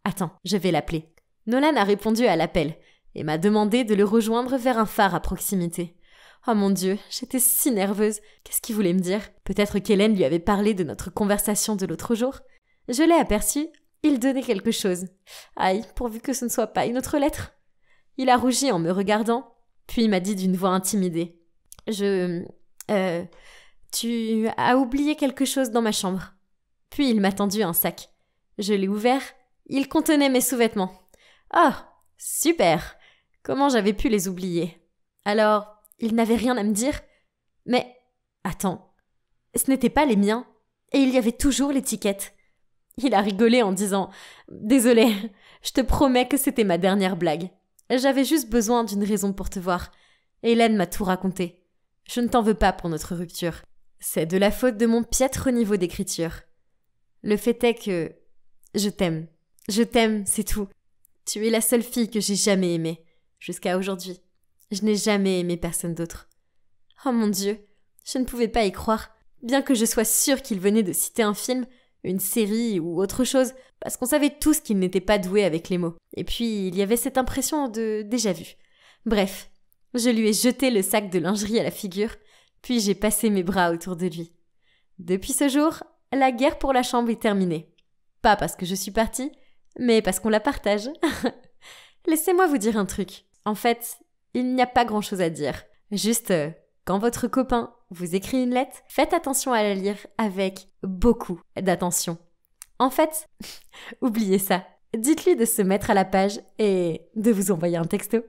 Attends, je vais l'appeler. Nolan a répondu à l'appel et m'a demandé de le rejoindre vers un phare à proximité. Oh mon Dieu, j'étais si nerveuse. Qu'est-ce qu'il voulait me dire ? Peut-être qu'Hélène lui avait parlé de notre conversation de l'autre jour. Je l'ai aperçu. Il donnait quelque chose. Aïe, pourvu que ce ne soit pas une autre lettre. Il a rougi en me regardant, puis il m'a dit d'une voix intimidée. Tu as oublié quelque chose dans ma chambre. Puis il m'a tendu un sac. Je l'ai ouvert. Il contenait mes sous-vêtements. Oh, super! Comment j'avais pu les oublier? Alors, il n'avait rien à me dire? Mais, attends, ce n'étaient pas les miens, et il y avait toujours l'étiquette. Il a rigolé en disant « Désolé, je te promets que c'était ma dernière blague. J'avais juste besoin d'une raison pour te voir. Hélène m'a tout raconté. Je ne t'en veux pas pour notre rupture. C'est de la faute de mon piètre niveau d'écriture. Le fait est que je t'aime. Je t'aime, c'est tout. Tu es la seule fille que j'ai jamais aimée, jusqu'à aujourd'hui. Je n'ai jamais aimé personne d'autre. Oh mon Dieu, je ne pouvais pas y croire, bien que je sois sûre qu'il venait de citer un film, une série ou autre chose, parce qu'on savait tous qu'il n'était pas doué avec les mots. Et puis, il y avait cette impression de déjà-vu. Bref, je lui ai jeté le sac de lingerie à la figure, puis j'ai passé mes bras autour de lui. Depuis ce jour, la guerre pour la chambre est terminée. Pas parce que je suis partie, mais parce qu'on la partage. Laissez-moi vous dire un truc. En fait, il n'y a pas grand-chose à dire. Juste, quand votre copain vous écrit une lettre, faites attention à la lire avec beaucoup d'attention. En fait, oubliez ça. Dites-lui de se mettre à la page et de vous envoyer un texto.